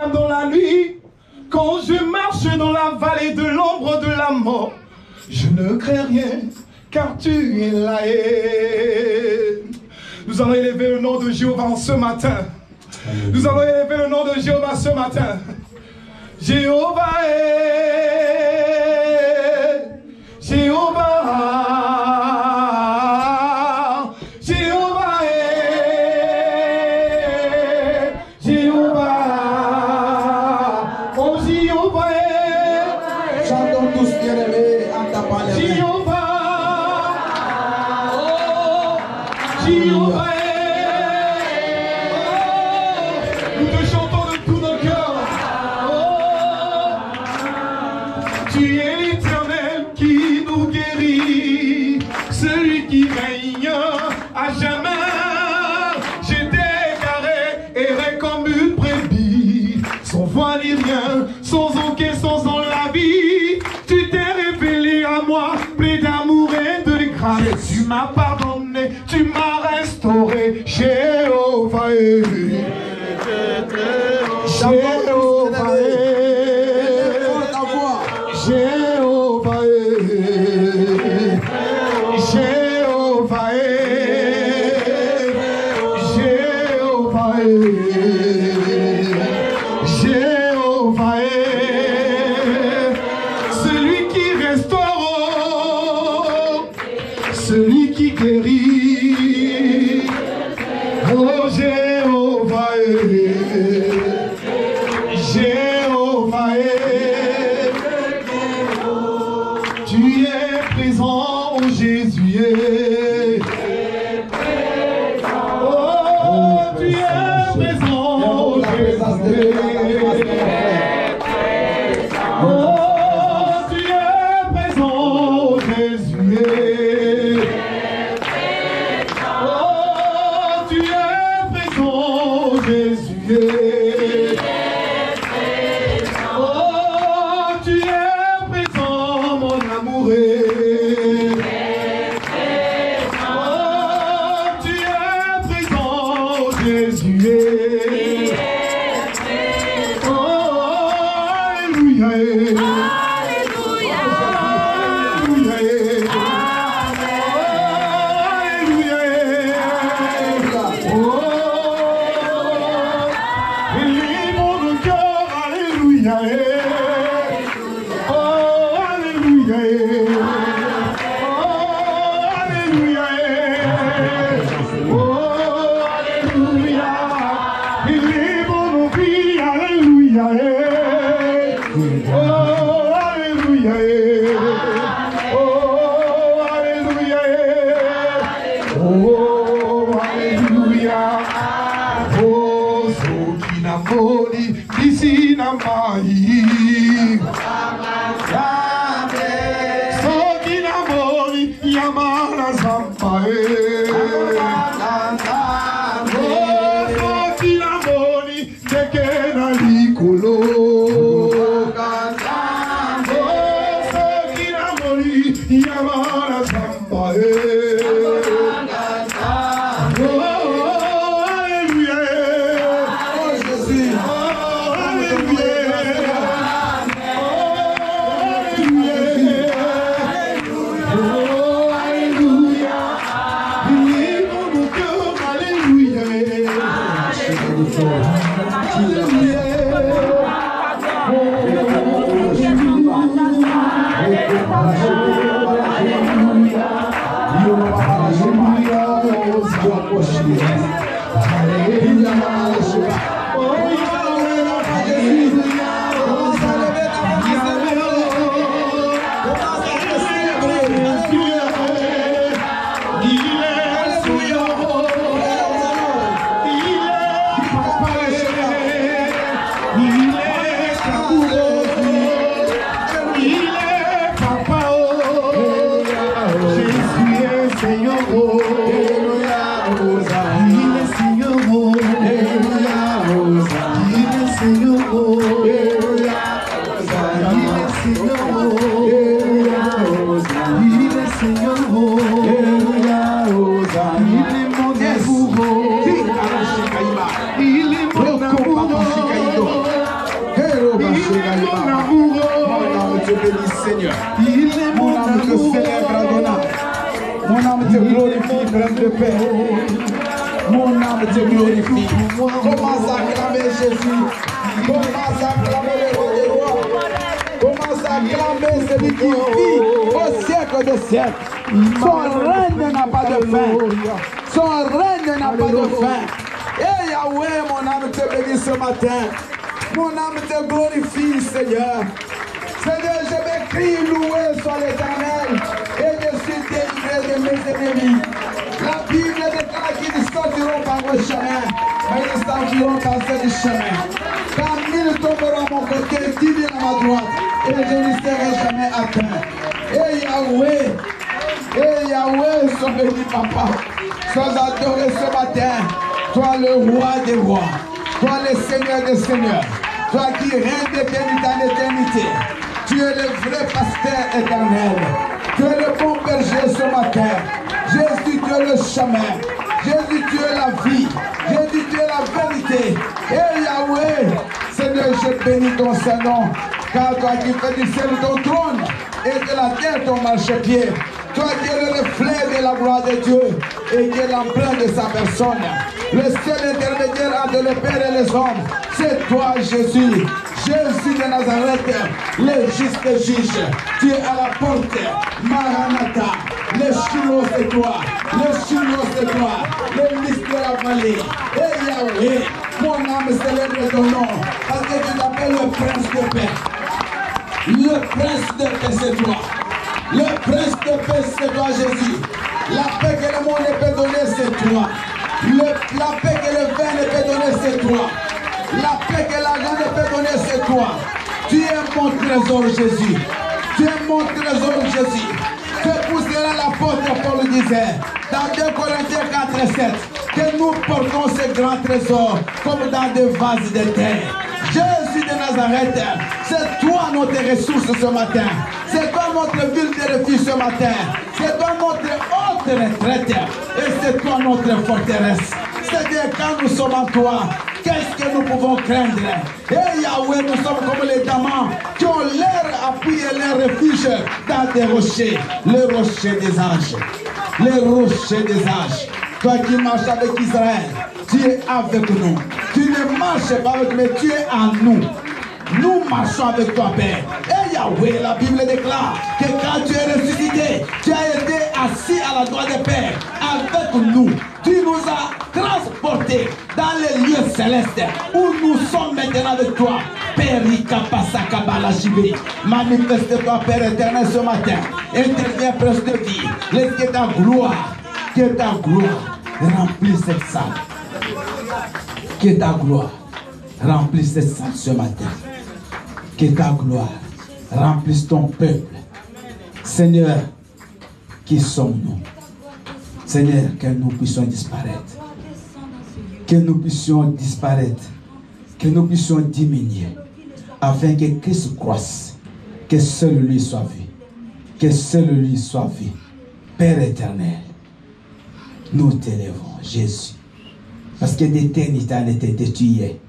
Dans la nuit, quand je marche dans la vallée de l'ombre de la mort, je ne crains rien, car tu es là. Nous allons élever le nom de Jéhovah en ce matin. Nous allons élever le nom de Jéhovah ce matin. Jéhovah est, Jéhovah. Sans aucun sens dans la vie, tu t'es révélé à moi, plein d'amour et de grâce. Tu m'as pardonné, tu m'as restauré, Jéhovah. Jéhovah. Jéhovah. Jéhovah. Celui qui guérit, oh Jéhovah, Jéhovah, tu es présent, oh Jésus, oh tu es présent, oh Jésus. te glorifie, frère de paix. Mon âme te glorifie. Commence à acclamer Jésus. Commence à acclamer le roi des rois. Commence à acclamer celui qui vit au siècle des siècles. Son règne n'a pas de fin. Son règne n'a pas de fin. Et Yahweh, mon âme te bénit ce matin. Mon âme te glorifie, Seigneur. Seigneur, je m'écris, loué soit l'Éternel. Et je suis délivré de mes ennemis. La Bible déclare qu'ils sortiront par le chemin, mais ils s'enfuiront par ce chemin. Car 1000 tomberont à mon côté, 10 000 à ma droite, et je ne serai jamais atteint. Et Yahweh, sois béni, papa. Sois adoré ce matin. Toi le roi des rois, toi le Seigneur des seigneurs, toi qui règnes d'éternité en éternité. Tu es le vrai pasteur éternel. Tu es le bon berger ce matin. Jésus, tu es le chemin. Jésus, tu es la vie. Jésus, tu es la vérité. Et Yahweh, Seigneur, je bénis ton Saint-Nom. Car toi qui fais du ciel ton trône et de la terre ton marchepied. Toi qui es le reflet de la gloire de Dieu et qui est l'empreinte de sa personne. Le seul intermédiaire entre le Père et les hommes, c'est toi, Jésus. Jésus de Nazareth, le juste juge. Tu es à la porte. Maranatha. Le Shiloh c'est toi. Le Shiloh c'est toi. Le mystère de la vallée. Et Yahweh, mon âme célèbre ton nom. Parce que tu t'appelles le prince de paix. Le prince de paix c'est toi. Le prince de paix c'est toi, Jésus. La paix que le monde ne peut donner c'est toi. La paix que le vin ne peut donner c'est toi. La paix que l'argent ne peut donner c'est toi. Tu es mon trésor, Jésus. Tu es mon trésor, Jésus. C'est pour cela l'apôtre Paul disait dans 2 Corinthiens 4:7 que nous portons ces grands trésors comme dans des vases de terre. Jésus de Nazareth, c'est toi notre ressource ce matin. C'est toi notre ville de refuge ce matin. C'est toi notre haute retraite. Et c'est toi notre forteresse. C'est-à-dire quand nous sommes en toi, qu'est-ce que nous pouvons craindre? Et Yahweh, nous sommes comme les diamants qui ont leur appui et leur refuge dans des rochers. Le rocher des anges. Le rocher des anges. Toi qui marches avec Israël, tu es avec nous. Tu ne marches pas avec nous, mais tu es en nous. Nous marchons avec toi, Père. Et Yahweh, la Bible déclare que quand tu es ressuscité, tu as été assis à la droite des Pères avec nous. Tu nous as transportés dans les lieux célestes où nous sommes maintenant avec toi. Père, manifeste-toi, Père éternel, ce matin. Interviens presque de vie. Laisse que ta gloire remplisse cette salle. Que ta gloire remplisse cette salle ce matin. Que ta gloire remplisse ton peuple. Seigneur, qui sommes-nous? Seigneur, que nous puissions disparaître. Que nous puissions disparaître. Que nous puissions diminuer. Afin que Christ croisse. Que seul lui soit vu. Que seul lui soit vu. Père éternel, nous t'élèvons, Jésus. Parce que d'éternité en éternité, tu y es.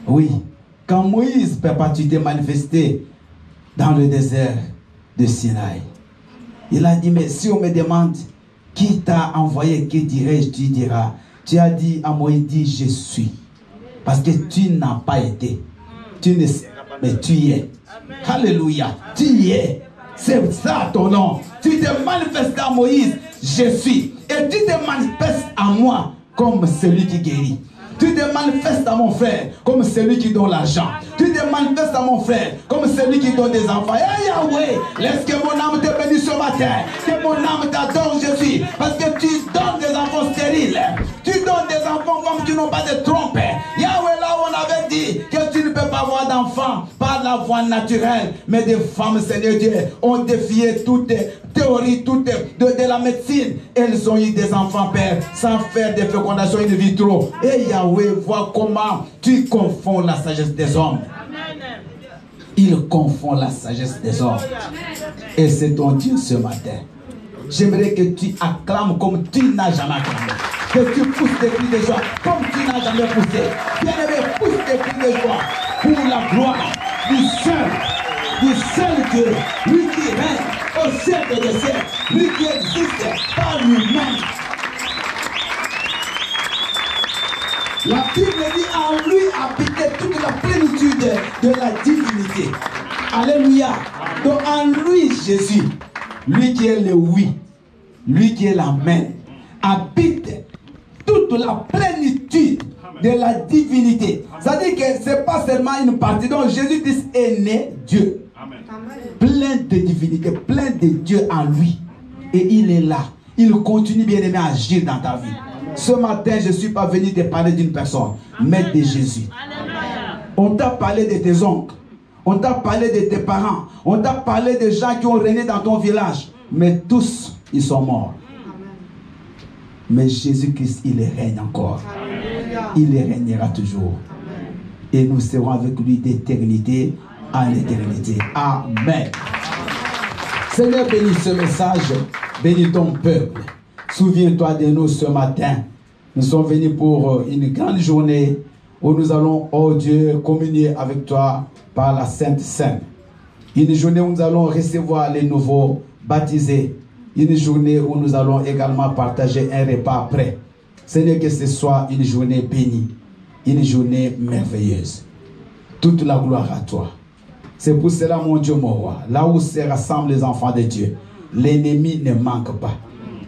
Oui. Quand Moïse, papa, tu t'es manifesté dans le désert de Sinaï, il a dit, mais si on me demande qui t'a envoyé, qui dirais-je, tu diras. Tu as dit à Moïse, dis, je suis. Parce que tu n'as pas été. Tu ne sais pas, mais tu y es. Alléluia. Tu y es. C'est ça ton nom. Tu te manifestes à Moïse, je suis. Et tu te manifestes à moi comme celui qui guérit. Tu te manifestes à mon frère comme celui qui donne l'argent. Tu te manifestes à mon frère comme celui qui donne des enfants. Et Yahweh, laisse que mon âme te bénisse ce matin. Que mon âme t'adore, Jésus. Parce que tu donnes des enfants stériles. Tu donnes des enfants comme qui n'ont pas de trompe. Yahweh, là où on avait dit que tu ne peux pas avoir d'enfants par la voie naturelle. Mais des femmes, Seigneur Dieu, ont défié toutes théories, toutes de la médecine. Elles ont eu des enfants, Père, sans faire des fécondations in vitro. Et Yahweh, vois comment tu confonds la sagesse des hommes. Il confond la sagesse des hommes. Et c'est ton Dieu ce matin. J'aimerais que tu acclames comme tu n'as jamais acclamé. Que tu pousses des cris de joie comme tu n'as jamais poussé. Bien-aimé, pousse des cris de joie pour la gloire du seul du seul Dieu, lui qui règne au siècle des siècles, lui qui existe par lui-même. La Bible dit en lui habitait toute la plénitude de la divinité. Alléluia. Donc en lui, Jésus, lui qui est le oui, lui qui est l'amen, habite toute la plénitude de la divinité. C'est-à-dire que ce n'est pas seulement une partie. Donc Jésus-Christ est né Dieu. Amen. Plein de divinité, plein de Dieu en lui. Et il est là. Il continue bien aimé à agir dans ta vie. Ce matin, je ne suis pas venu te parler d'une personne, mais de Jésus. On t'a parlé de tes oncles. On t'a parlé de tes parents. On t'a parlé des gens qui ont régné dans ton village. Mais tous, ils sont morts. Mais Jésus-Christ, il règne encore. Il régnera toujours. Et nous serons avec lui d'éternité en éternité. Amen. Seigneur, bénis ce message. Bénis ton peuple. Souviens-toi de nous ce matin. Nous sommes venus pour une grande journée où nous allons, oh Dieu, communier avec toi par la Sainte Seine. Une journée où nous allons recevoir les nouveaux baptisés. Une journée où nous allons également partager un repas après. Seigneur, que ce soit une journée bénie, une journée merveilleuse. Toute la gloire à toi. C'est pour cela, mon Dieu, mon roi, là où se rassemblent les enfants de Dieu, l'ennemi ne manque pas.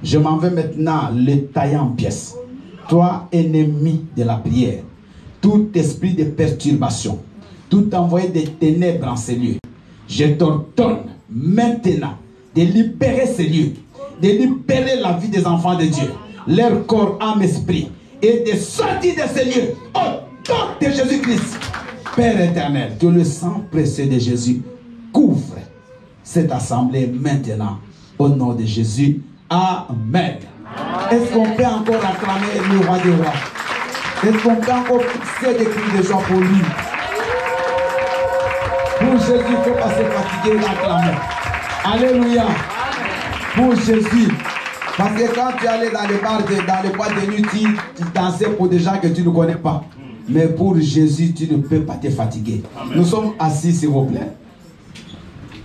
Je m'en vais maintenant le tailler en pièces. Toi, ennemi de la prière, tout esprit de perturbation, tout envoyé des ténèbres en ces lieux, je t'ordonne maintenant de libérer ces lieux, de libérer la vie des enfants de Dieu, leur corps, âme, esprit, et de sortir de ces lieux au nom de Jésus-Christ. Père éternel, que le sang précieux de Jésus couvre cette assemblée maintenant, au nom de Jésus. Amen. Est-ce qu'on peut encore acclamer le roi des rois? Est-ce qu'on peut encore fixer des cris de joie pour lui? Pour Jésus, il ne faut pas se fatiguer d'acclamer. Alléluia. Pour Jésus. Parce que quand tu allais dans les bars, dans les boîtes de nuit, tu dansais pour des gens que tu ne connais pas. Mais pour Jésus, tu ne peux pas te fatiguer. Amen. Nous sommes assis, s'il vous plaît.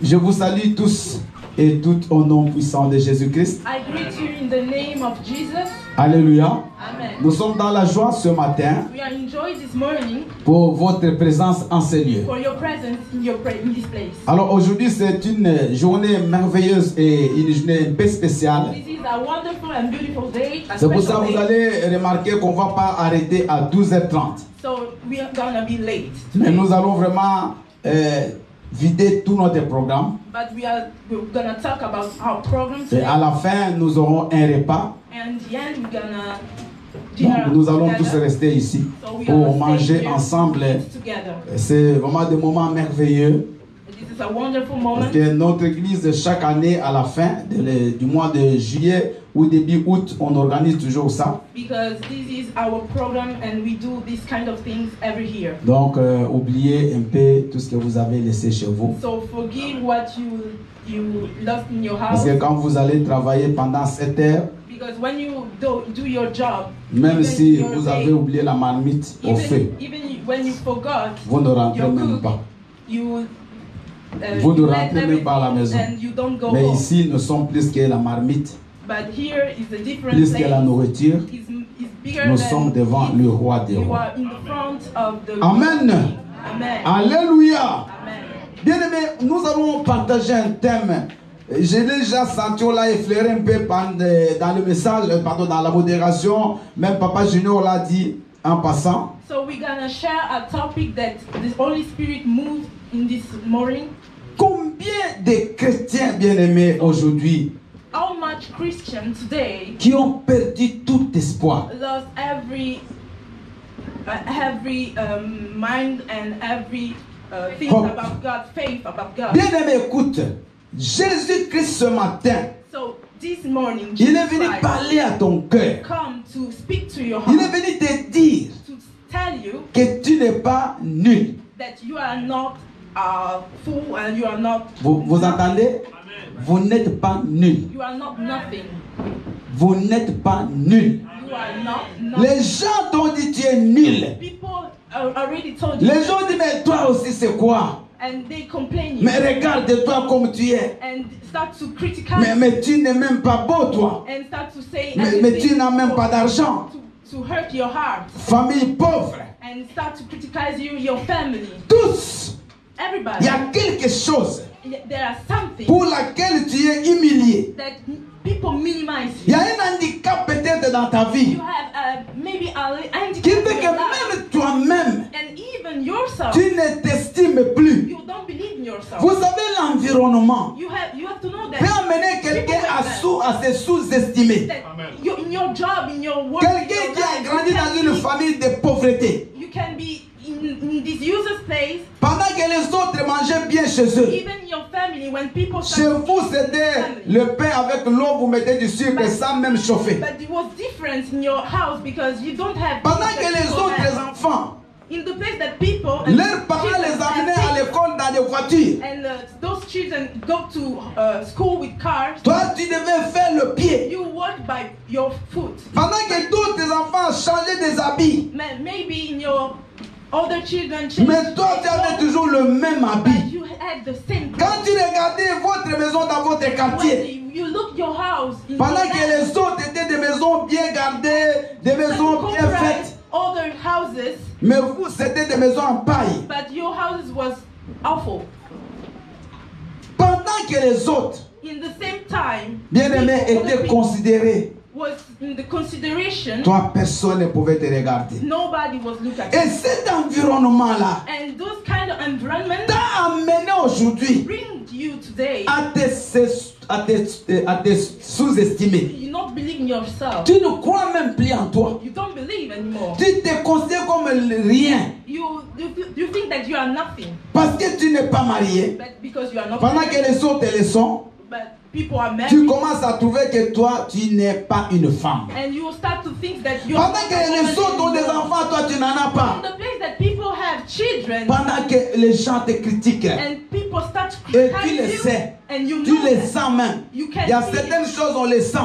Je vous salue tous et toutes au nom puissant de Jésus-Christ. I greet you in the name of Jesus. Alléluia. Amen. Nous sommes dans la joie ce matin We are enjoying this morning pour votre présence en ces lieux. for your presence in this place. Alors aujourd'hui, c'est une journée merveilleuse et une journée un peu spéciale. This is a wonderful and beautiful day. C'est pour ça que vous allez remarquer qu'on ne va pas arrêter à 12h30. So we are gonna be late. Mais nous allons vraiment vider tout notre programme. But we're gonna talk about our program Et today. à la fin, nous aurons un repas. And the end we're gonna Donc, nous allons tous together. rester ici So we're pour gonna manger stay here ensemble. together. C'est vraiment des moments merveilleux. This is a wonderful moment. Parce que notre église, chaque année, à la fin du mois de juillet ou début août, on organise toujours ça. Because this is our program and we do this kind of things every year. Donc, oubliez un peu tout ce que vous avez laissé chez vous. So forgive what you lost in your Parce house. que quand vous allez travailler pendant 7 heures, Because when you do your job, même even si your vous day, avez oublié la marmite au feu, even when you forgot vous ne rentrez your même cook, pas. you Vous ne you let rentrez même pas à la maison. and you don't go Mais home. ici, nous sommes plus que la marmite, But here is a different plus place. que la nourriture. It's bigger Nous than sommes devant le roi des you rois. are in the front of the Amen. Amen. Alléluia. Amen. Bien aimé, nous allons partager un thème. Je l'ai déjà senti, on l'a effleuré un peu dans le message, pardon, dans la modération. Même Papa Junior l'a dit en passant. So we're gonna share a topic that the Holy Spirit moved in this morning. Combien de chrétiens bien-aimés aujourd'hui How much Christians today qui ont perdu tout espoir? lost every mind and every thing Hope. about God, faith about God. Bien-aimé, écoute, Jésus-Christ ce matin, So this morning, il est Jesus venu Christ parler à ton cœur. come to speak to your Il est heart, venu te dire to tell you que tu n'es pas nul. that you are not a fool and you are not. Vous entendez? Vous n'êtes pas nul. You are not nothing. Vous n'êtes pas nul. You are not. Les gens t'ont dit tu es nul. People already told you. Les gens disent mais toi aussi c'est quoi? And they complain you. Mais regarde-toi comme tu es. And start to criticize. Mais tu n'es même pas beau, toi. And start to say Mais tu n'as même pas d'argent. To hurt your heart. Famille pauvre. And start to criticize you, your family. Tous. Everybody. Il y a quelque chose There are something pour laquelle tu es humilié. that people minimize Il y you. a un handicap peut-être dans ta vie You have maybe a handicap qui in fait que your life. même toi-même, And even yourself, tu ne t'estimes plus. you don't believe in yourself. Vous savez, l'environnement You have to know that peut amener quelqu'un à se sous-estimer. in your job, in your work, Quelqu'un qui a grandi dans une famille de pauvreté. you can be in this user's place. Pendant que les autres mangeaient bien chez eux. Even your family, when people Chez start vous, c'était le pain avec l'eau, vous mettez du sucre sans même chauffer. But it was different in your house because you don't have. Pendant que les autres enfants, in the place that people, leurs parents les amenaient à l'école dans des voitures. And those children go to school with cars. Toi, tu devais faire le pied. You walk by your foot. Pendant que d'autres enfants changeaient des habits. Maybe in your other children. Mais toi, tu avais toujours le même habit. You had the same. Quand tu regardais votre maison dans votre quartier, you look your house. Pendant que les autres étaient des maisons bien gardées, des maisons bien faites. Other houses. Mais vous, c'était des maisons en paille. But your house was awful. Pendant que les autres, in the same time, bien-aimés, étaient considérés. Was in the consideration. Toi, personne ne pouvait te regarder. Nobody was looking at Et cet environnement-là, and those kind of environment t'a amené aujourd'hui bring you today à te sous-estimer. You not believe in yourself. Tu ne crois même plus en toi. You don't believe anymore. Tu te considères comme rien. You think that you are nothing. Parce que tu n'es pas marié. But because you are not. Pendant que les autres le sont. But people are married. Tu commences à trouver que toi, tu n'es pas une femme. And you start to think that you. Pendant que les autres ont des enfants, toi tu n'en as pas. In the place that people have children. Pendant que les gens te critiquent. And people start Et tu le sais. And you tu les sens même. Il y a certaines choses, on les sent.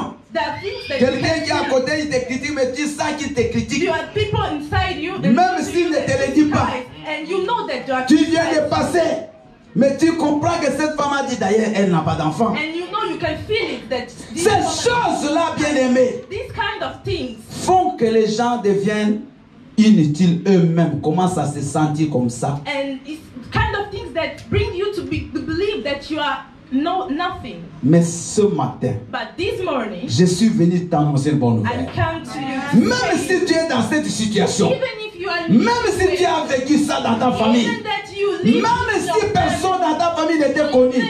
Quelqu'un qui est à côté, il te critique, mais tu sens qu'il te critique. You have people inside you. Même s'il ne te le dit pas. And you know that you are tu viens de passer. Mais tu comprends que cette femme a dit d'ailleurs, elle n'a pas d'enfant. Ces choses-là, bien-aimés, font que les gens deviennent inutiles eux-mêmes, commencent à se sentir comme ça. And it's kind of things that bring you to believe that you are nothing. Mais ce matin, But this morning, je suis venu t'annoncer une bonne nouvelle. Même si tu es dans cette situation, même si tu as vécu ça dans ta famille, même si personne dans ta famille n'était connu,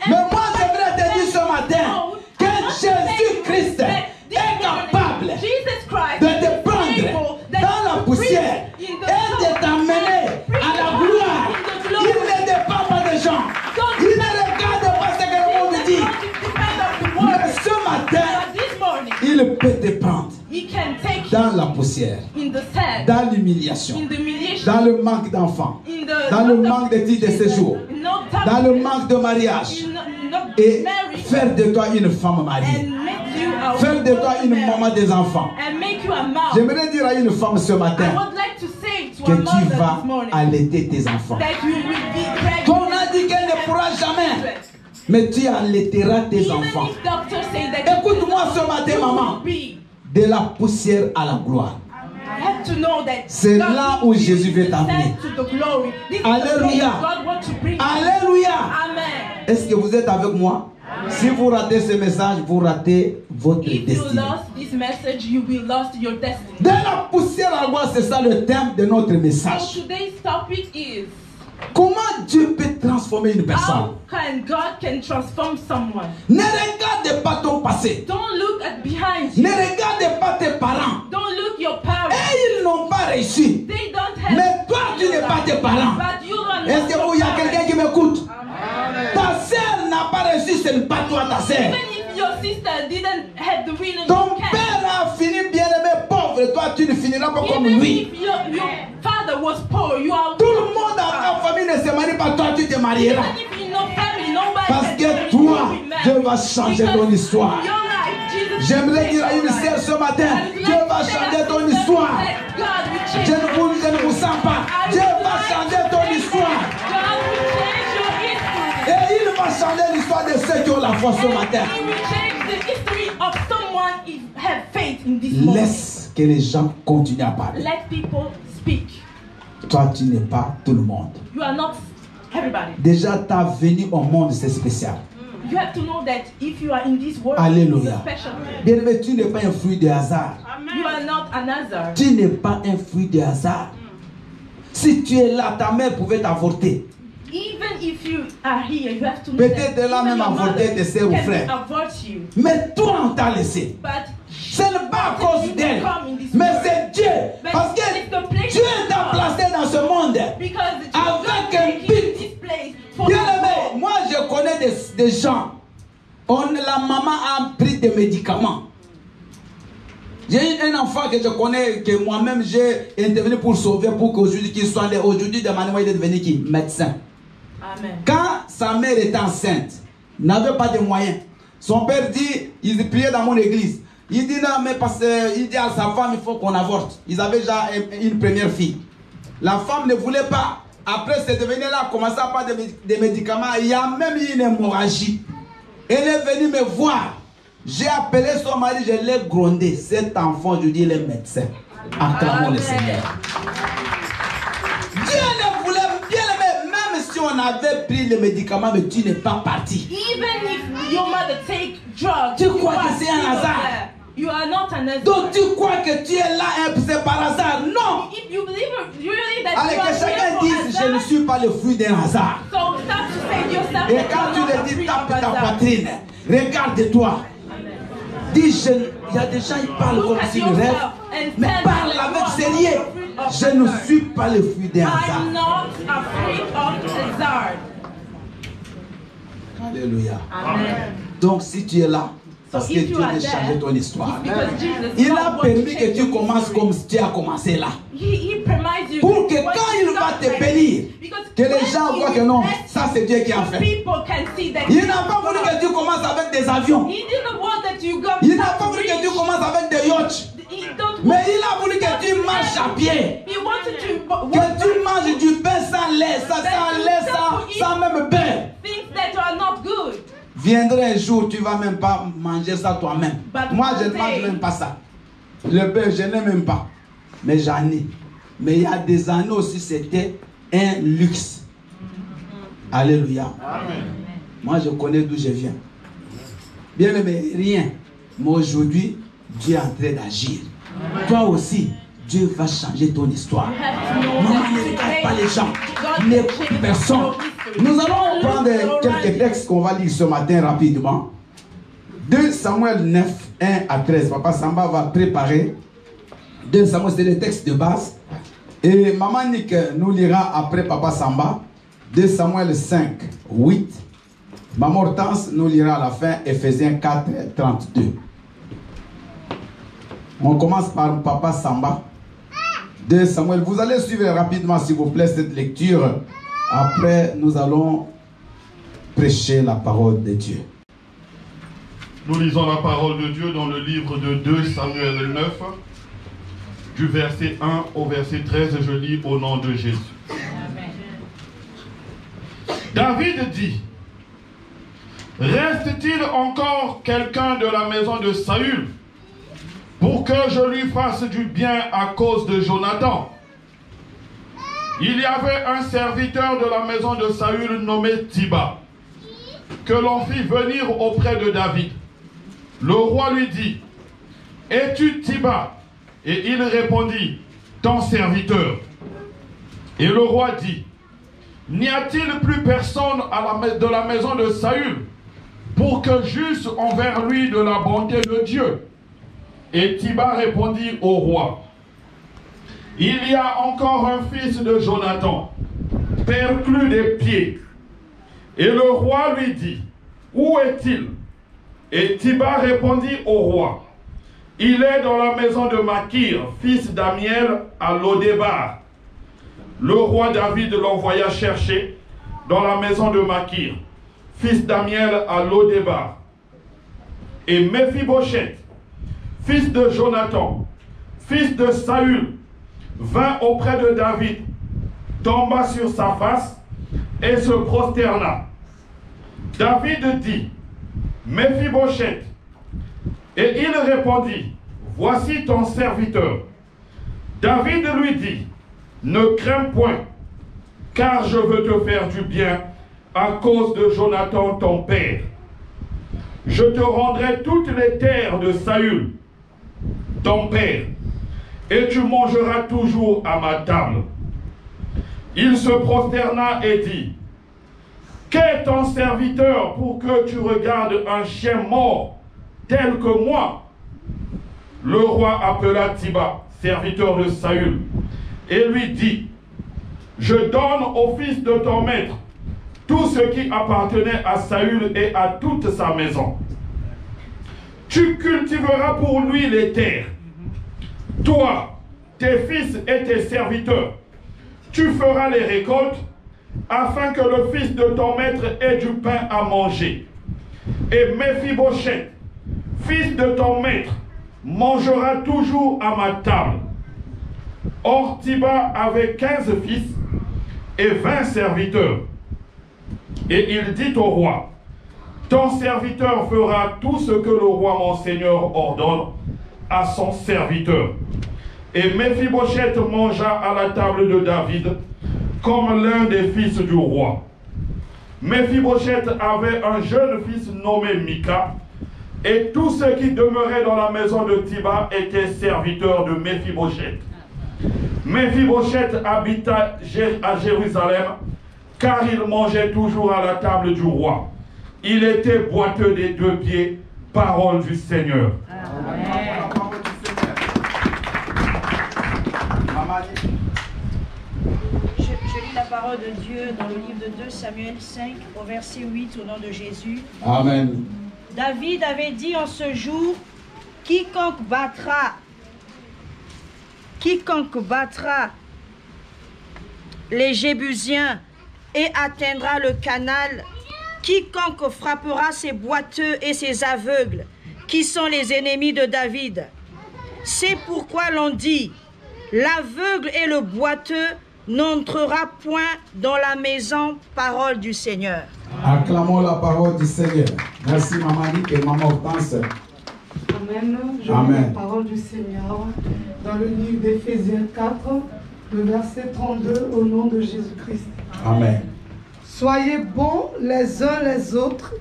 mais moi j'aimerais te dire ce matin que Jésus-Christ est capable de te prendre dans la poussière et de t'amener à la gloire. Il ne dépend pas des gens. Il ne regarde pas ce que le monde dit. Mais ce matin, il peut te prendre dans la poussière, dans l'humiliation, dans le manque d'enfants, dans le manque de titres de séjour, dans le manque de mariage, et faire de toi une femme mariée, faire de toi une maman des enfants. J'aimerais dire à une femme ce matin que tu vas allaiter tes enfants. On a dit qu'elle ne pourra jamais, mais tu allaiteras tes enfants. Écoute-moi ce matin, maman. De la poussière à la gloire. C'est là où Jésus veut t'amener. Alléluia. Alléluia. Est-ce que vous êtes avec moi? Si vous ratez ce message, vous ratez votre destinée. De la poussière à la gloire, c'est ça le thème de notre message. Comment Dieu peut transformer une personne? Ne regarde pas ton passé. Ne regarde pas tes parents. Et ils n'ont pas réussi. Mais toi, tu n'es pas tes parents. Est-ce qu'il y a quelqu'un qui m'écoute? Ta sœur n'a pas réussi, ce n'est pas toi ta sœur. Ton père a fini bien aimé pauvre, et toi tu ne finiras pas comme lui. Tout le monde dans ta famille ne se marie pas, toi tu te marieras. Parce que toi, Dieu va changer ton histoire. J'aimerais dire à une sœur ce matin, Dieu va changer ton histoire. Je ne vous sens pas. Dieu va changer ton histoire. ceux qui ont la foi ce matin. He will change the history of someone who have faith in this moment. Laisse que les gens continuent à parler. Let people speak. Toi, tu n'es pas tout le monde. You are not everybody. Déjà, ta venue au monde, c'est spécial. You have to know that if you are in this world, Alléluia. it's a special thing. Bien aimé, tu n'es pas un fruit de hasard. You are not another. Tu n'es pas un fruit de hasard. Si tu es là, ta mère pouvait t'avorter. Even if you are here, you have to know Peut-être that elle a even même your avorté mother tes sœurs ou can frères. avort you. Mais toi, on t'a laissé. But Ce n'est pas à cause d'elle, mais c'est Dieu. Parce que Dieu t'a placé dans ce monde because avec un but. this place for Bien aimé, moi je connais des gens. La maman a pris des médicaments. J'ai un enfant que je connais, que moi-même j'ai intervenu pour sauver, pour qu'aujourd'hui qu'il soit là. Aujourd'hui, de manière, il est devenu qui? Médecin. Amen. Quand sa mère était enceinte, n'avait pas de moyens. Son père dit, il priait dans mon église. Il dit non, mais parce qu'il dit à sa femme, il faut qu'on avorte. Ils avaient déjà une première fille. La femme ne voulait pas. Après, c'est devenu là, commençait à prendre des médicaments. Il y a même eu une hémorragie. Elle est venue me voir. J'ai appelé son mari, je l'ai grondé. Cet enfant, je dis, il est médecin. Acclamons le Seigneur. Dieu ne voulait bien aimer, même si on avait pris les médicaments, mais tu n'es pas parti. Even if your mother take drugs, Tu crois you que are c'est un still hasard? there. You are not an hasard. Donc tu crois que tu es là et c'est par hasard? Non. If you believe really that Allez, you are que chacun here for dise, je ne hasard, suis pas le fruit d'un hasard. so start to say yourself Et that quand you tu are not le a dis, free tape of ta hasard. poitrine. Regarde-toi. Dis, il y a des gens qui parlent Look comme at s'ils yourself rêvent. and Mais tell parle them that avec you are sérieux. not a fruit of Je ne hasard. suis pas le fruit d'un hasard. I'm not a freak of hasard. Alléluia. Amen. Donc si tu es là, parce que if Dieu you are veut there, changer ton histoire. it's because Jesus Il a wants to permis change que tu your commences history. comme tu as commencé là. He promises you Pour que that when quand you il va start te praying, bénir, because que les when gens he voient que non, bless ça c'est Dieu qui a you, fait. people can see that Il n'a pas voulu que tu commences avec des avions. He didn't want that you go. Il n'a pas voulu que tu commences avec des yachts. He don't Mais want il a voulu que tu marches à pied. He wanted to Que tu manges du pain sans lait, sans lait, sans même beurre. things that are not good. Viendrait un jour, tu ne vas même pas manger ça toi-même. But Moi, je ne one mange day- même pas ça. Le beurre, je n'ai même pas. Mais j'en ai. Mais il y a des années aussi, c'était un luxe. Alléluia. Amen. Moi, je connais d'où je viens. Bien aimé, rien. Mais aujourd'hui, Dieu est en train d'agir. Toi aussi, Dieu va changer ton histoire. You have to know Maman, that ne regarde pas les gens. God Ne will coupe change personne. your history. Nous allons prendre Look quelques around textes qu'on va lire ce matin rapidement. 2 Samuel 9, 1 à 13. Papa Samba va préparer. 2 Samuel, c'est le texte de base. Et Maman Nick nous lira après Papa Samba. 2 Samuel 5, 8. Maman Hortense nous lira à la fin Ephésiens 4, 32. On commence par Papa Samba. 2 Samuel. Vous allez suivre rapidement, s'il vous plaît, cette lecture. Après, nous allons prêcher la parole de Dieu. Nous lisons la parole de Dieu dans le livre de 2 Samuel 9, du verset 1 au verset 13, je lis au nom de Jésus. David dit, reste-t-il encore quelqu'un de la maison de Saül pour que je lui fasse du bien à cause de Jonathan? Il y avait un serviteur de la maison de Saül nommé Tiba, que l'on fit venir auprès de David. Le roi lui dit, es-tu Tiba? Et il répondit, ton serviteur. Et le roi dit, n'y a-t-il plus personne de la maison de Saül pour que j'eusse envers lui de la bonté de Dieu? Et Tiba répondit au roi, il y a encore un fils de Jonathan, perclus des pieds. Et le roi lui dit, où est-il? Et Tiba répondit au roi, il est dans la maison de Makir, fils d'Amiel, à Lodébar. Le roi David l'envoya chercher dans la maison de Makir, fils d'Amiel, à Lodébar. Et Méphibosheth, fils de Jonathan, fils de Saül, vint auprès de David, tomba sur sa face et se prosterna. David dit, Méphibosheth. Et il répondit, voici ton serviteur. David lui dit, ne crains point, car je veux te faire du bien à cause de Jonathan ton père. Je te rendrai toutes les terres de Saül, ton père, et tu mangeras toujours à ma table. Il se prosterna et dit, qu'est ton serviteur pour que tu regardes un chien mort tel que moi? Le roi appela Tiba, serviteur de Saül, et lui dit, je donne au fils de ton maître tout ce qui appartenait à Saül et à toute sa maison. Tu cultiveras pour lui les terres. Toi, tes fils et tes serviteurs, tu feras les récoltes, afin que le fils de ton maître ait du pain à manger. Et Méphibosheth, fils de ton maître, mangera toujours à ma table. Or Tiba avait 15 fils et 20 serviteurs. Et il dit au roi, ton serviteur fera tout ce que le roi mon seigneur ordonne à son serviteur. Et Méphibosheth mangea à la table de David comme l'un des fils du roi. Méphibosheth avait un jeune fils nommé Mika, et tous ceux qui demeuraient dans la maison de Tiba étaient serviteurs de Méphibosheth. Méphibosheth habita à Jérusalem, car il mangeait toujours à la table du roi. Il était boiteux des 2 pieds, parole du Seigneur. Amen. Je lis la parole de Dieu dans le livre de 2 Samuel 5 au verset 8 au nom de Jésus. Amen. David avait dit en ce jour, quiconque battra les Jébusiens et atteindra le canal, quiconque frappera ces boiteux et ces aveugles, qui sont les ennemis de David. C'est pourquoi l'on dit, l'aveugle et le boiteux n'entrera point dans la maison, parole du Seigneur. Acclamons la parole du Seigneur. Merci Maman Nick et Maman Hortense. Amen. Je Amen. lis la parole du Seigneur dans le livre d'Éphésiens 4, le verset 32, au nom de Jésus-Christ. Amen. Soyez bons les uns les autres,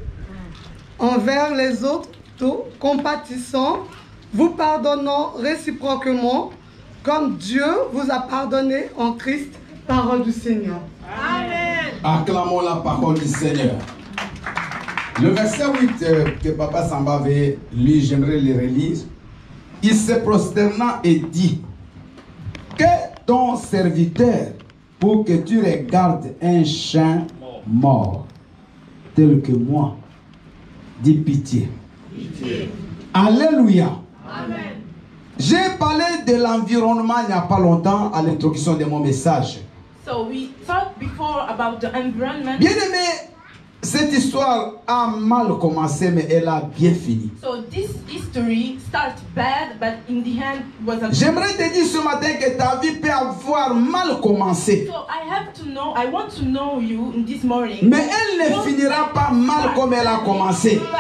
envers les autres, compatissants, vous pardonnant réciproquement, comme Dieu vous a pardonné en Christ, parole du Seigneur. Amen. Acclamons la parole du Seigneur. Le verset 8 que Papa Samba avait lu, j'aimerais le relire. Il se prosterna et dit, que ton serviteur pour que tu regardes un chien mort tel que moi, dis pitié. Alléluia. Amen. J'ai parlé de l'environnement il n'y a pas longtemps à l'introduction de mon message. So we talked before about the environment. Bien aimé, cette histoire a mal commencé, mais elle a bien fini. So this history starts bad, but in the end was a. J'aimerais te dire ce matin que ta vie peut avoir mal commencé. So I want to know you in this morning. Mais elle ne finira pas mal comme elle a commencé. But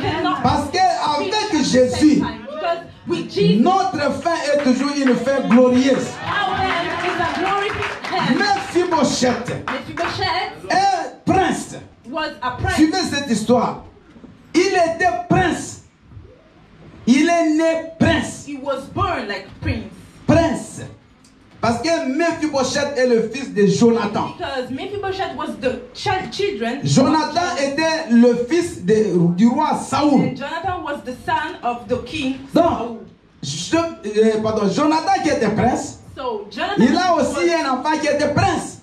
cannot Parce qu'avec Jésus, because with Jesus, notre fin est toujours une fin glorieuse. our hand is a glorified hand. Méphibosheth, Mephibosheth un prince. was a prince. Suivez cette histoire. Il était prince. Il est né prince. He was born like a prince. Prince. Parce que Méphibosheth est le fils de Jonathan. Because Mephibosheth was the children. Jonathan était le fils du roi Saoul. And Jonathan was the son of the king. Donc, Jonathan qui était prince, So Jonathan il a aussi un enfant qui était prince.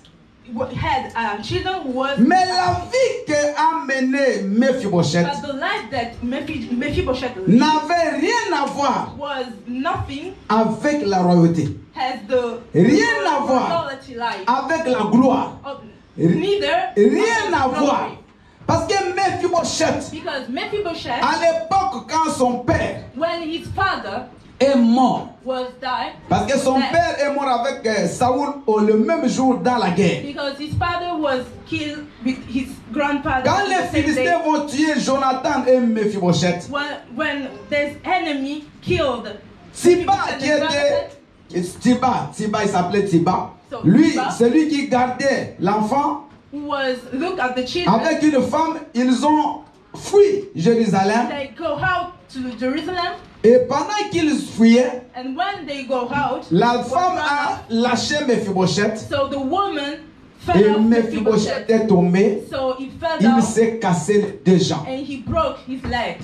had children who was. Mais la vie que a menée Méphibosheth But the life that Mephibosheth lived n'avait rien à voir was nothing avec la royauté, has the Rien à voir royalty life. avec la gloire. Neither Rien has à the voir. glory. Parce que Méphibosheth, Because Mephibosheth, à l'époque quand son père when his father est mort. was died Parce que son père est mort avec Saoul le même jour dans la guerre. because his father was killed with his grandfather. Quand on les the same Philistins day. vont tuer Jonathan et Mephibosheth, When this enemy killed Tiba Mephibosheth qui and était Jonathan, Tiba il s'appelait Tiba. So, Lui, Tiba. celui qui gardait l'enfant who was look at the children, avec une femme, ils ont fui Jérusalem. they go out to Jerusalem, Et pendant qu'ils fuyaient, and when they go out, la was femme run a out. lâché Mephibosheth. So the woman fell Et off Mephibosheth Mephibosheth. est tombé. So he fell Il down s'est cassé les deux jambes. and he broke his legs.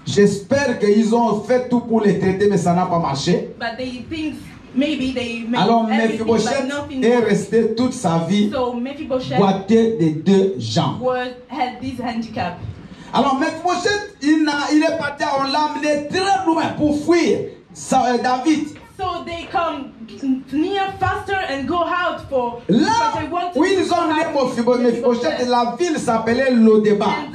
J'espère qu'ils ont fait tout pour les traiter, mais ça n'a pas marché. But they think maybe they made Alors everything, but Mephibosheth nothing est worked. resté toute sa vie So Mephibosheth boité des deux jambes. had this handicap. Alors Mephibosheth, il est parti, on l'a amené très loin pour fuir David. So they come near faster and go out for Là but they want to où ils ont amené Mephibosheth, la ville s'appelait Lodebar. And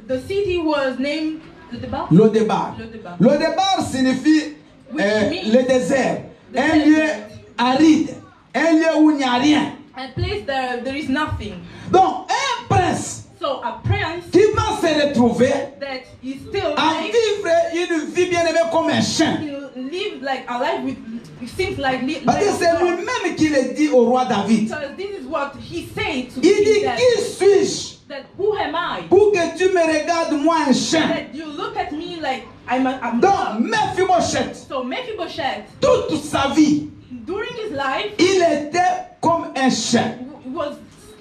the city was named Lodebar. Lodebar. Lodebar. Lodebar signifie Which means le désert. the Un lieu desert. aride. Un lieu où il n'y a rien. A place there is nothing. Donc, un prince So a prince qui va se retrouver that is still à alive, vivre une vie bien aimée comme un chien. he live like a life with it seems like Parce que c'est lui-même qui le dit au roi David. because this is what he said to Il dit, King qui suis-je that who am I? pour que tu me regardes moi un chien? That you look at me like I'm Donc, dog. Mephibosheth, So Mephibosheth, toute sa vie, during his life, il était comme un chien.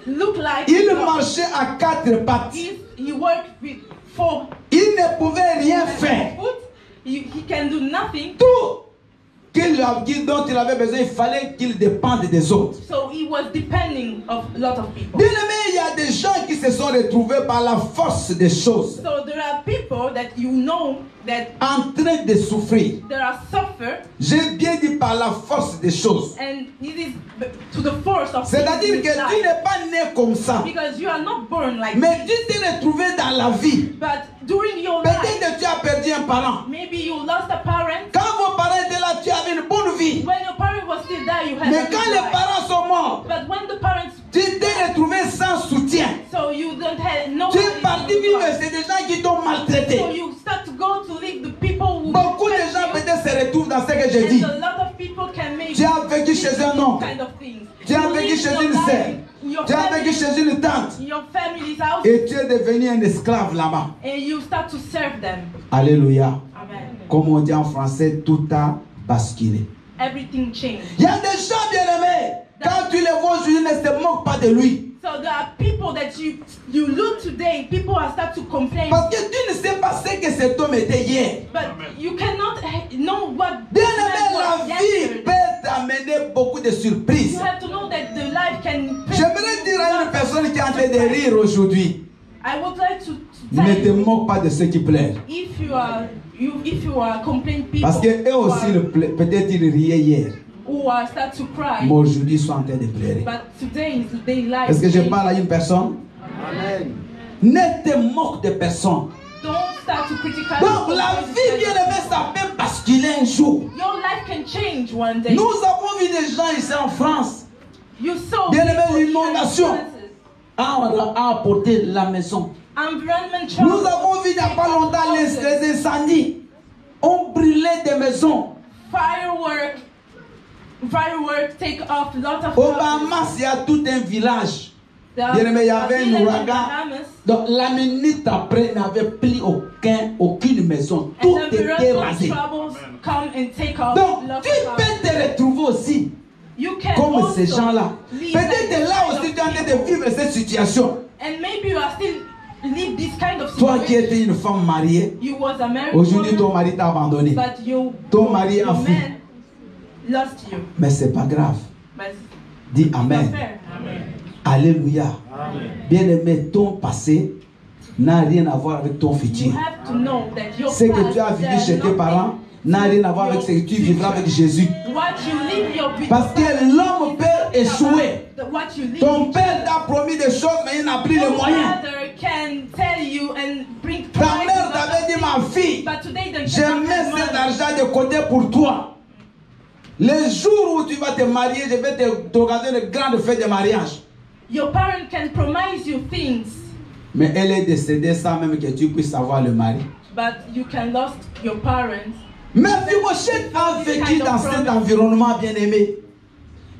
looked like Il a dog. marchait à quatre pattes. He worked with 4 Il ne pouvait rien faire. foot. He can do nothing. Tout dont il avait besoin, il fallait qu'il dépende des autres. So he was depending of a lot of people. Bien aimé, il y a des gens qui se sont retrouvés par la force des choses So there are people that you know that en train de souffrir. there are suffer, J'ai bien dit par la force des choses. and it is to the force of C'est-à-dire que things in tu life. n'es pas né comme ça. Because you are not born like Mais this. tu t'es retrouvé dans la vie. But during your life, Peut-être que tu as perdu un parent. maybe you lost a parent. Quand vos parents étaient là, tu avais une bonne vie. When your parent was still there, you had Mais a quand good les life. parents sont morts, But when the parents, tu t'es retrouvé sans soutien. so you don't have no. Tu es parti vivre, c'est des gens qui t'ont maltraité. So you start to go to live the people who. Beaucoup de gens peut-être se retrouvent dans ce que je dis. And a lot of people can make. Tu as vécu chez un oncle. Kind of things. Tu as You vécu live chez your une life sœur. in your Tu as vécu family- chez une tante. in your family's house, Et tu es devenu un esclave là-bas. and you start to serve them. Alléluia. Amen. Comme on dit en français, tout a basculé. Everything changed. Il y a des gens bien aimés. Quand tu les vois aujourd'hui, ne se moque pas de lui. So there are people that you look today, people are start to complain, Parce que tu ne sais pas ce que cet homme était hier. but you cannot know what Bien this man aimé, la was vie yesterday. peut t'amener beaucoup de surprises. You have to know that the life can. J'aimerais dire à une personne qui est en train de rire aujourd'hui, I would like to ne tell te you, moque pas de ceux qui pleurent. if you are complaining people Parce qu'eux aussi, peut-être ils riaient hier, who are start to cry, mais aujourd'hui ils sont en train de pleurer. but today is their life. Est-ce que je change. parle à une personne? Ne te moque de personne. Don't start to criticize. Donc la vie bien aimée, ça peut basculer un jour. Your life can change one day. Nous avons vu des gens ici en France You saw Bien aimé, people l'inondation. here in à apporter la maison. environment Nous trouble. avons vu il n'y a pas longtemps les incendies ont brûlé des maisons. Firework take off lot of Au houses. Bahamas, il y a tout un village. The Bien aimé, il y avait un village in ouragan. Bahamas, Donc la minute après, il n'avait plus aucune maison. and Tout the était environmental rasé. troubles come and take off Donc lot tu of houses. peux te retrouver aussi You can comme also ces gens-là. live Peut-être like là this aussi kind tu es en of train people. de vivre cette situation. And maybe you are still live this kind of Toi qui situation. étais une femme mariée, You was a married aujourd'hui ton woman, mari t'a abandonné. but Ton mari your a fui. man lost you. Mais c'est pas grave. But Dis it's not Amen. fair. Alléluia. Bien-aimé, ton passé n'a rien à voir avec ton You futur. have to know that your Ce que past tu as vécu does chez tes nothing parents n'a rien à voir avec ce que tu vivras avec Jésus. What you live your Parce que l'homme peut échoué. What you leave. Ton père t'a promis des choses, mais il n'a plus les moyens. Father can tell you and bring Ta mère t'avait dit, ma fille, but today the je mets cet argent de côté pour toi. Le jour où tu vas te marier, je vais t'organiser une grande fête de mariage. Your parent can promise you things, Mais elle est décédée sans même que tu puisses savoir le mari. but you can lost your parents. Mephibosheth a vécu dans cet environnement bien-aimé.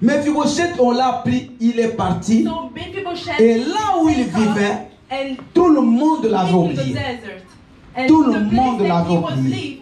Mephibosheth, on l'a pris, il est parti. So Mephibosheth Et là où il vivait, and tout le monde l'avait in the oublié. desert. And Tout le the place monde that l'avait he was oublié. live,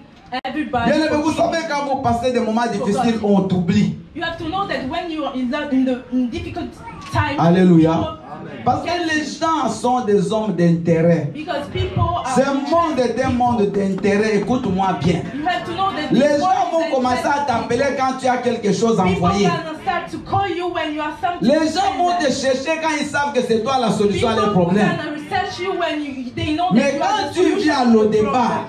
everybody Bien-aimé, vous forget. savez, quand vous passez des moments difficiles, on t'oublie. You have to know that when you are in difficult times, Alléluia. Parce que les gens sont des hommes d'intérêt. because people are, Ce monde est un monde d'intérêt. Écoute-moi bien. you have to know that Les this gens world vont is commencer à t'appeler quand tu as quelque chose à people envoyer. gonna start to call you when you have something. Les gens vont te chercher quand ils savent que c'est toi la solution à leurs problèmes. Gonna research you when they know Mais that you are quand the tu solution viens à to the l'au-départ,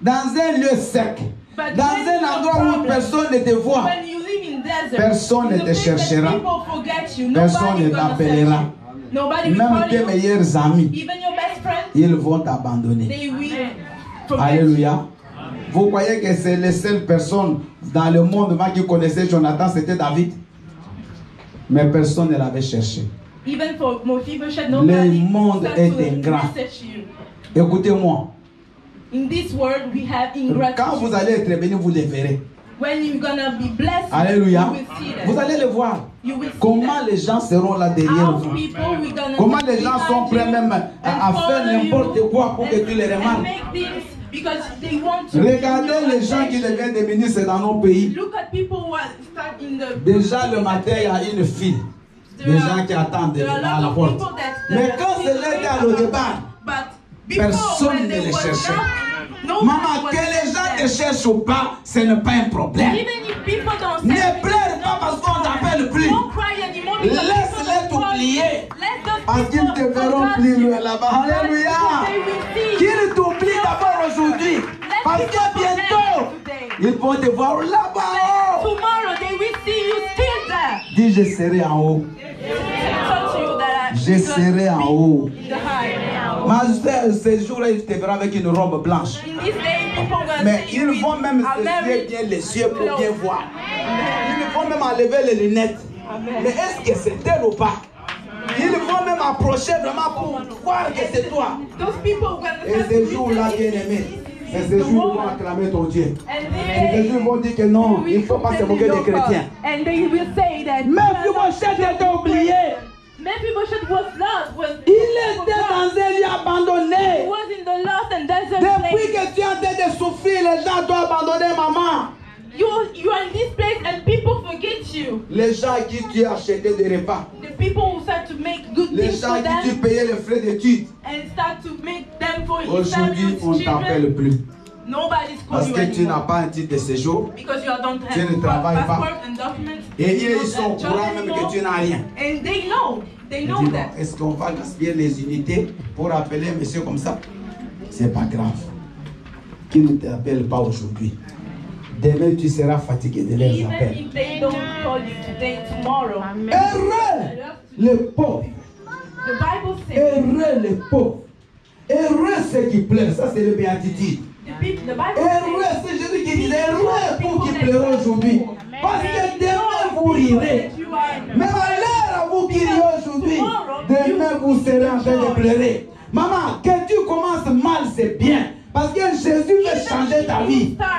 dans un lieu sec, dans un endroit où personne ne te voit, When you live in desert, personne ne in the te place that cherchera. people forget you. Personne Nobody ne gonna t'appellera. search you. Nobody will même call tes you. meilleurs amis, Even your best friends, ils vont t'abandonner. they will forget Alléluia. Vous croyez que c'est les seules personnes dans le monde qui connaissaient Jonathan, c'était David? Mais personne ne l'avait cherché. you. Even for Mephibosheth, Le nobody monde start est to ingrat. research you. Écoutez-moi, In this world, we have quand ingratitude. vous allez être béni, vous le verrez. When you're gonna be blessed, Alléluia. you will see that. Vous allez le voir. You will see Comment that. les gens seront là derrière How vous. people we gonna Comment les be gens behind sont prêts you même à and faire follow n'importe you quoi pour que tu les and remarques. make things because they want to. Regardez les gens qui deviennent des ministres dans nos pays. Look at people who are start in the. Déjà le matin, il y a une file. Des gens qui attendent There are a à lot la of porte. people that. Mais quand c'est l'heure d'aller au départ, But before, personne when ne they les were cherchait. not, Maman, que les gens te cherchent ou pas, ce n'est pas un problème. Even if people don't Ne say pleure pas parce qu'on t'appelle plus. don't cry anymore because Laisse-les people don't call you. t'oublier. Let those Parce qu'ils te people verront forget plus you. loin là-bas. Alléluia. They will see. Qu'ils t'oublient d'abord aujourd'hui. Let Parce people que bientôt, forget today. ils vont te voir là-bas. Tomorrow they will see you still there. Dis, je serai en haut. Touch you that Je serai en haut. in the high. Mais ces jours-là, ils te verront avec une robe blanche. In this day, people gonna Mais see you ils vont même with a se very serrer bien les yeux pour bien voir. Ils vont même enlever les lunettes. Mais est-ce que c'est elle ou pas? Ils vont même approcher vraiment pour voir que c'est toi. Those people gonna Et start ces to jours-là, listen. bien-aimés, c'est This ces is the jours où ils vont woman. acclamer ton Dieu. And Et ces jours vont dire que non, il ne faut pas se moquer des chrétiens. And they will say that. Mephibosheth était oublié. Mephibosheth was lost. Il était dans un lieu abandonné. He was in the lost and desert Depuis place. que tu es en train de souffrir, les gens doivent abandonner maman. You are in this place and people forget you. Les gens à qui tu as acheté des repas. The people who start to make good Les things gens for à qui tu them payais les frais d'études. and start to make them for his Aujourd'hui, family, on ne his t'appelle children. plus. Nobody's Parce calling que you tu anymore. n'as pas un titre de séjour. Because you don't Tu ne have travailles pas. passport and documents. Et You eux, don't ils sont au have job courant même anymore. que tu n'as rien. And they know. They Je know dis non, that. est-ce qu'on va gaspiller les unités pour appeler un monsieur comme ça? C'est pas grave. Qui ne t'appelle pas aujourd'hui. Demain, tu seras fatigué de leurs Even appels. if they don't call you today, tomorrow. Heureux les pauvres. The Bible says Heureux les pauvres. Heureux ceux qui pleurent. Ça, c'est le béatitude. the Bible Heureux, says c'est Jésus qui disait heureux pour qui pleurent aujourd'hui. Parce que demain, vous rirez. that you are Mais malheur à vous qui riez aujourd'hui. Demain, vous serez en train de pleurer. Maman, que tu commences mal, c'est bien. Parce que Jésus veut changer ta vie. start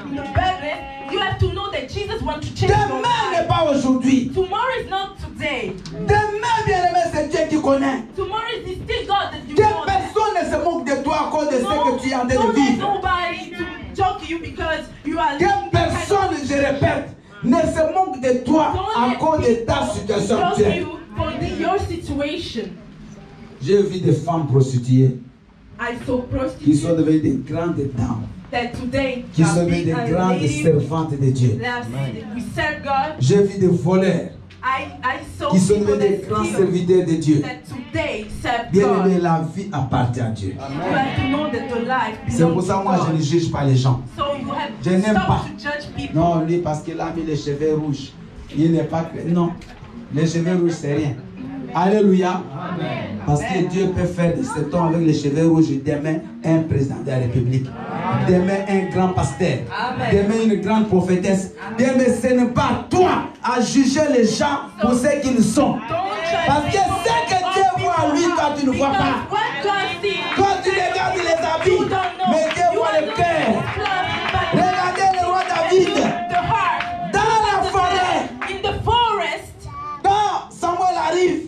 in the bedroom, you have to know that Jesus wants to change your Demain n'est life. pas aujourd'hui. Tomorrow is not today. Demain, bien-aimé, c'est Dieu qui connaît. Tomorrow is still God that you Que know. personne ne se moque de toi à cause de ce que tu es en train de Don't let vivre. nobody to joke you because you are Que living that kind of- personne, je répète, ne se moque de toi Don't à let cause de people ta situation joke actuelle. you for your situation. J'ai vu des femmes prostituées I saw qui sont prostitutes devenues des grandes dames, that today qui are sont devenues big des and grandes ladies servantes de Dieu. that we serve God. J'ai vu des voleurs I saw qui sont people devenus des that grands steal, serviteurs de Dieu. that today serve Bien-aimé, God. la vie appartient à Dieu. You have to know that the life C'est belongs pour to ça que moi, je ne God. juge pas les gens. So you have Je to n'aime stop pas. to judge people. Non, lui, parce qu'il a mis les cheveux rouges. Il n'est pas... Non. Les cheveux rouges, c'est rien. Alléluia. Parce que Dieu peut faire de cet homme avec les cheveux rouges demain un président de la République. Demain un grand pasteur. Demain une grande prophétesse. Demain ce n'est pas toi à juger les gens pour ce qu'ils sont. Parce que ce que Dieu voit en lui, toi tu ne vois pas. Quand tu regardes les habits, mais Dieu voit le cœur. Regardez le roi David. Dans la forêt. Quand Samuel arrive,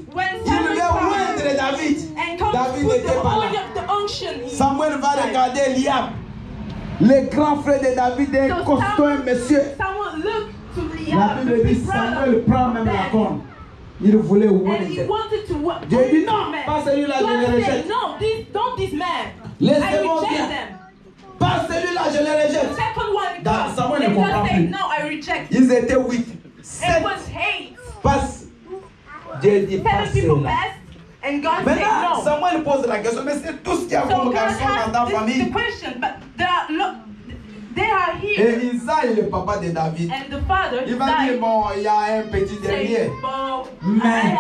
il veut moindre David. David n'était pas là. Samuel va regarder Eliab, le grand frère de David, un costaud monsieur. La Bible dit Samuel prend même la corne. Il voulait moindre. Dieu dit non, pas celui-là, je le rejette. Laissez-moi bien. Pas celui-là, je le rejette. Samuel ne comprend plus. Ils étaient 8. 7. Passe. Dieu dit pas cela. Maintenant, Samuel pose la question, mais c'est tout ce qu'il y a comme garçon dans ta famille. Et Isaïe, le papa de David, il va dire, bon, il y a un petit derrière. Mais,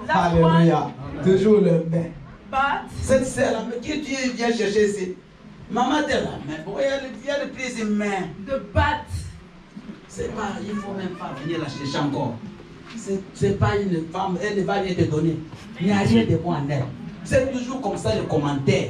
alléluia, toujours le mais. Cette sœur-là, mais qui tu viens chercher ici? Maman t'es là, mais pourquoi il y a le plaisir, mais. C'est pas, il ne faut même pas venir la chercher encore. C'est pas une femme, elle ne va rien te donner. Il n'y a rien de bon en elle. C'est toujours comme ça le commentaire.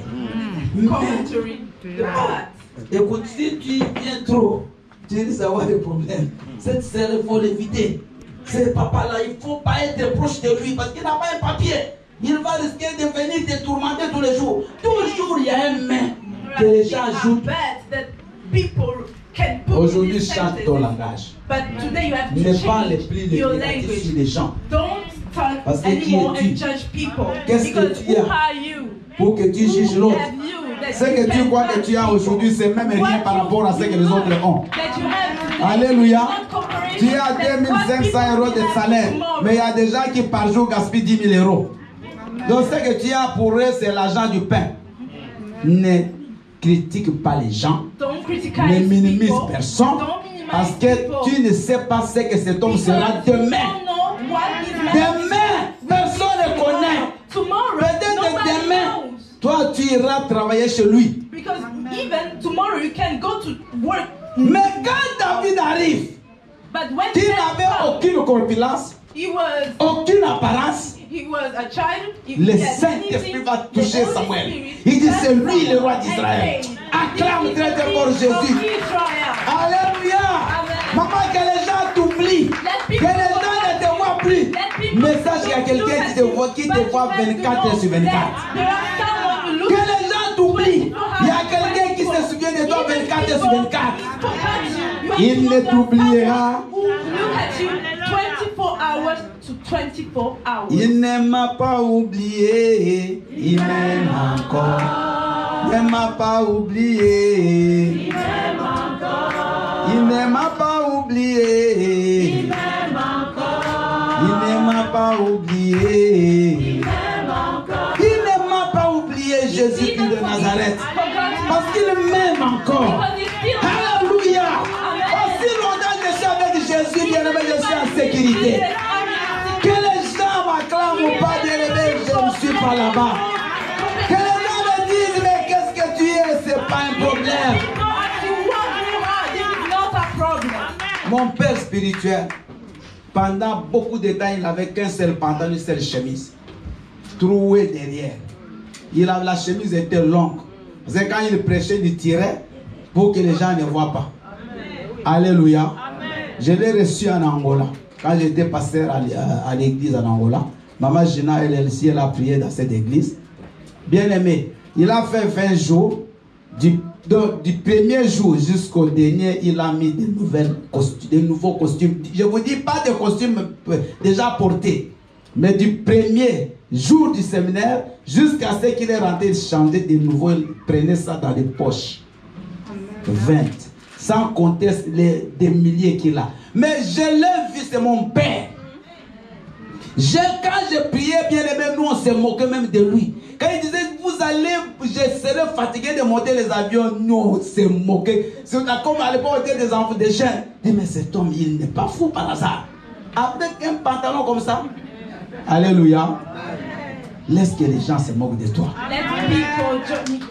Écoute, si tu viens trop, tu risques d'avoir des problèmes. Cette sœur, il faut l'éviter. Ce papa-là, il ne faut pas être proche de lui parce qu'il n'a pas un papier. Il va risquer de venir te tourmenter tous les jours. Toujours, il y a un mais que les gens ajoutent. Aujourd'hui, chante ton langage. Ne parle plus de négatif sur les gens. Parce que qui es-tu? Qu'est-ce que tu as pour que tu juges l'autre? Ce que tu crois que tu as aujourd'hui, c'est même rien par rapport à ce que les autres ont. Alléluia. Tu as 2500 euros de salaire, mais il y a des gens qui par jour gaspillent 10 000 euros. Donc ce que tu as pour eux, c'est l'argent du pain. Ne critique pas les gens, ne minimise personne, parce que tu ne sais pas ce que cet homme sera demain. Demain, personne ne connaît. Peut-être demain, toi tu iras travailler chez lui. Mais quand David arrive, tu n'avais aucune corpulence, aucune apparence. Le Saint-Esprit va toucher Samuel. Il dit c'est lui le roi d'Israël. Acclame très très fort Jésus. Alléluia. Maman, que les gens t'oublient, que les gens ne te voient plus. Mais sache qu'il y a quelqu'un qui te voit 24 heures sur 24. Que les gens t'oublient. Il y a quelqu'un qui se souvient de toi 24 heures sur 24. Il ne t'oubliera. Il ne m'a pas oublié, il m'aime encore. Il ne m'a pas oublié, il m'aime encore. Il ne m'a pas oublié, il m'aime encore. Il ne m'a pas oublié, il m'aime encore. Il ne m'a pas oublié, Jésus-Christ de Nazareth, parce qu'il m'aime encore. Alléluia. Aussi longtemps que je suis avec Jésus, bien-aimé, je suis en sécurité. Que les gens m'acclament ou pas, bien-aimé, je ne suis pas là-bas. Que les gens me disent, mais qu'est-ce que tu es, c'est pas un problème. Mon père spirituel, pendant beaucoup de temps, il n'avait qu'un seul pantalon, une seule chemise. Troué derrière. La chemise était longue. Parce que quand il prêchait, il tirait pour que les gens ne voient pas. Alléluia. Je l'ai reçu en Angola. Quand j'étais pasteur à l'église en Angola, Maman Gina, elle a prié dans cette église. Bien aimé, il a fait 20 jours. Du premier jour jusqu'au dernier, il a mis de nouveaux costumes. Je ne vous dis pas de costumes déjà portés, mais du premier jour du séminaire jusqu'à ce qu'il est rentré, il changeait de nouveau, il prenait ça dans les poches. 20. Sans compter des milliers qu'il a. Mais je l'ai vu, c'est mon père. Quand je priais, bien aimé, nous on se moquait même de lui. Quand il disait, je serai fatigué de monter les avions, nous on se moquait. C'est comme à l'époque, on était des enfants, des jeunes. Mais cet homme, il n'est pas fou par hasard. avec un pantalon comme ça. Alléluia. Laisse que les gens se moquent de toi. Let people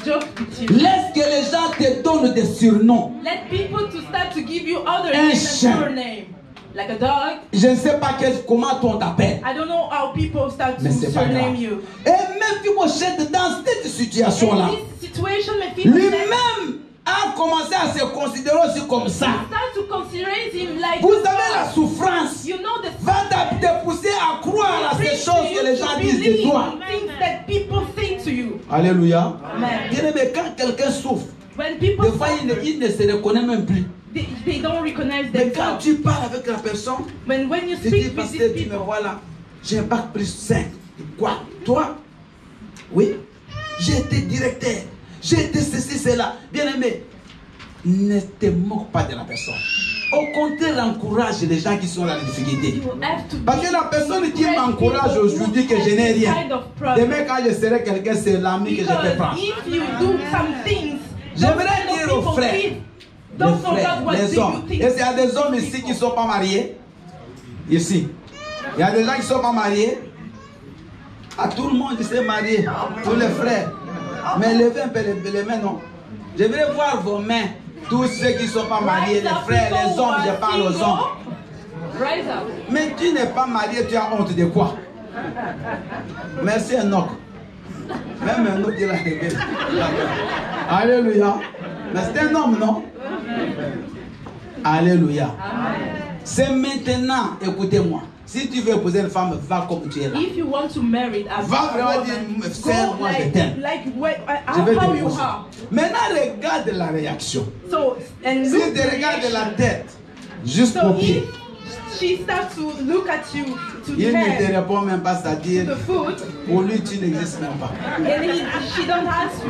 joke with you. Laisse que les gens te donnent des surnoms. Let people to start to give you other Un names chien. and surname. Like a dog. Je ne sais pas comment on t'appelle. I don't know how people start to Mais c'est pas grave. surname you. Et même Mephibosheth dans cette situation-là, In this situation, Mephibosheth lui-même a commencé à se considérer aussi comme ça. start to consider him like Vous savez, la souffrance you know the va te pousser à croire à ces choses que les gens disent de toi. things that people say to you. Alléluia. Amen. Bien aimé, quand quelqu'un souffre, When des people fois suffer, il ne se reconnaît même plus. they don't recognize Mais quand themselves. tu parles avec la personne, When you tu dis, speak with parce these que tu me people, vois là, j'ai un bac plus 5. Quoi? Toi? Oui. J'ai été directeur. J'ai été ceci, cela. Bien aimé, ne te moque pas de la personne. Au contraire, encourage les gens qui sont dans la difficulté. you have to Parce que la personne qui m'encourage aujourd'hui que je n'ai rien, demain quand je serai quelqu'un, c'est l'ami que je vais because prendre. if you do some things, J'aimerais those kind of dire aux people frères, think, don't les forget frères, what les you hommes. think. Et il y a des hommes ici qui ne sont pas mariés. Ici. Il y a des gens qui ne sont pas mariés. À tout le monde qui s'est marié. Tous les frères. Mais levez un peu les mains, non. Je voudrais voir vos mains. Tous ceux qui ne sont pas mariés, les frères, les hommes, je parle aux hommes. Rise up. Mais tu n'es pas marié, tu as honte de quoi? Merci Enoch. Même Enoch, il a levé. Alléluia. Mais c'est un homme, non? Alléluia. C'est maintenant, écoutez-moi. Si tu veux épouser une femme, va comme tu es là. If you want to marry a Va vraiment woman, dire, go frère, moi je t'aime. Je vais how te you poser. are. Maintenant, regarde la réaction. So, and Si look tu the regardes reaction. la tête, juste So au pied, if she starts to look at you, to the il ne head, te répond même pas, to c'est-à-dire, the foot, pour lui, tu n'existes même pas. and she don't answer.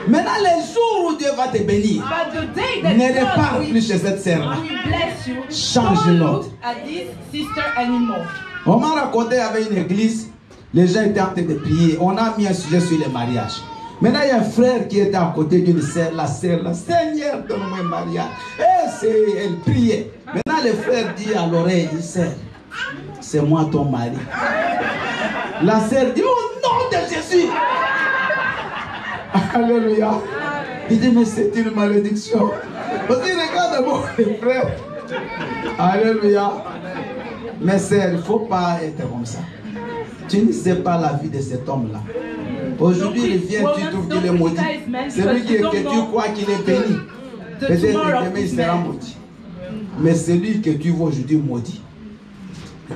Maintenant, les jours où Dieu va te bénir, But the day that ne God repars will, plus chez cette sœur-là. will bless you, Change don't l'autre. look at this sister anymore. On m'a raconté avec une église, les gens étaient en train de prier. On a mis un sujet sur le mariage. Maintenant, il y a un frère qui était à côté d'une sœur, la Seigneur, donne-moi un mariage. Et elle priait. Maintenant, le frère dit à l'oreille, sœur, c'est moi ton mari. La sœur dit, au nom de Jésus. Alléluia. Il dit, mais c'est une malédiction. Parce que regarde-moi, les frères. Alléluia. Mais sœur, il ne faut pas être comme ça. Tu ne sais pas la vie de cet homme-là. Aujourd'hui, il vient, tu trouves qu'il est maudit. Celui que tu crois qu'il est béni, peut-être demain il sera maudit. Mais celui que tu vois aujourd'hui maudit,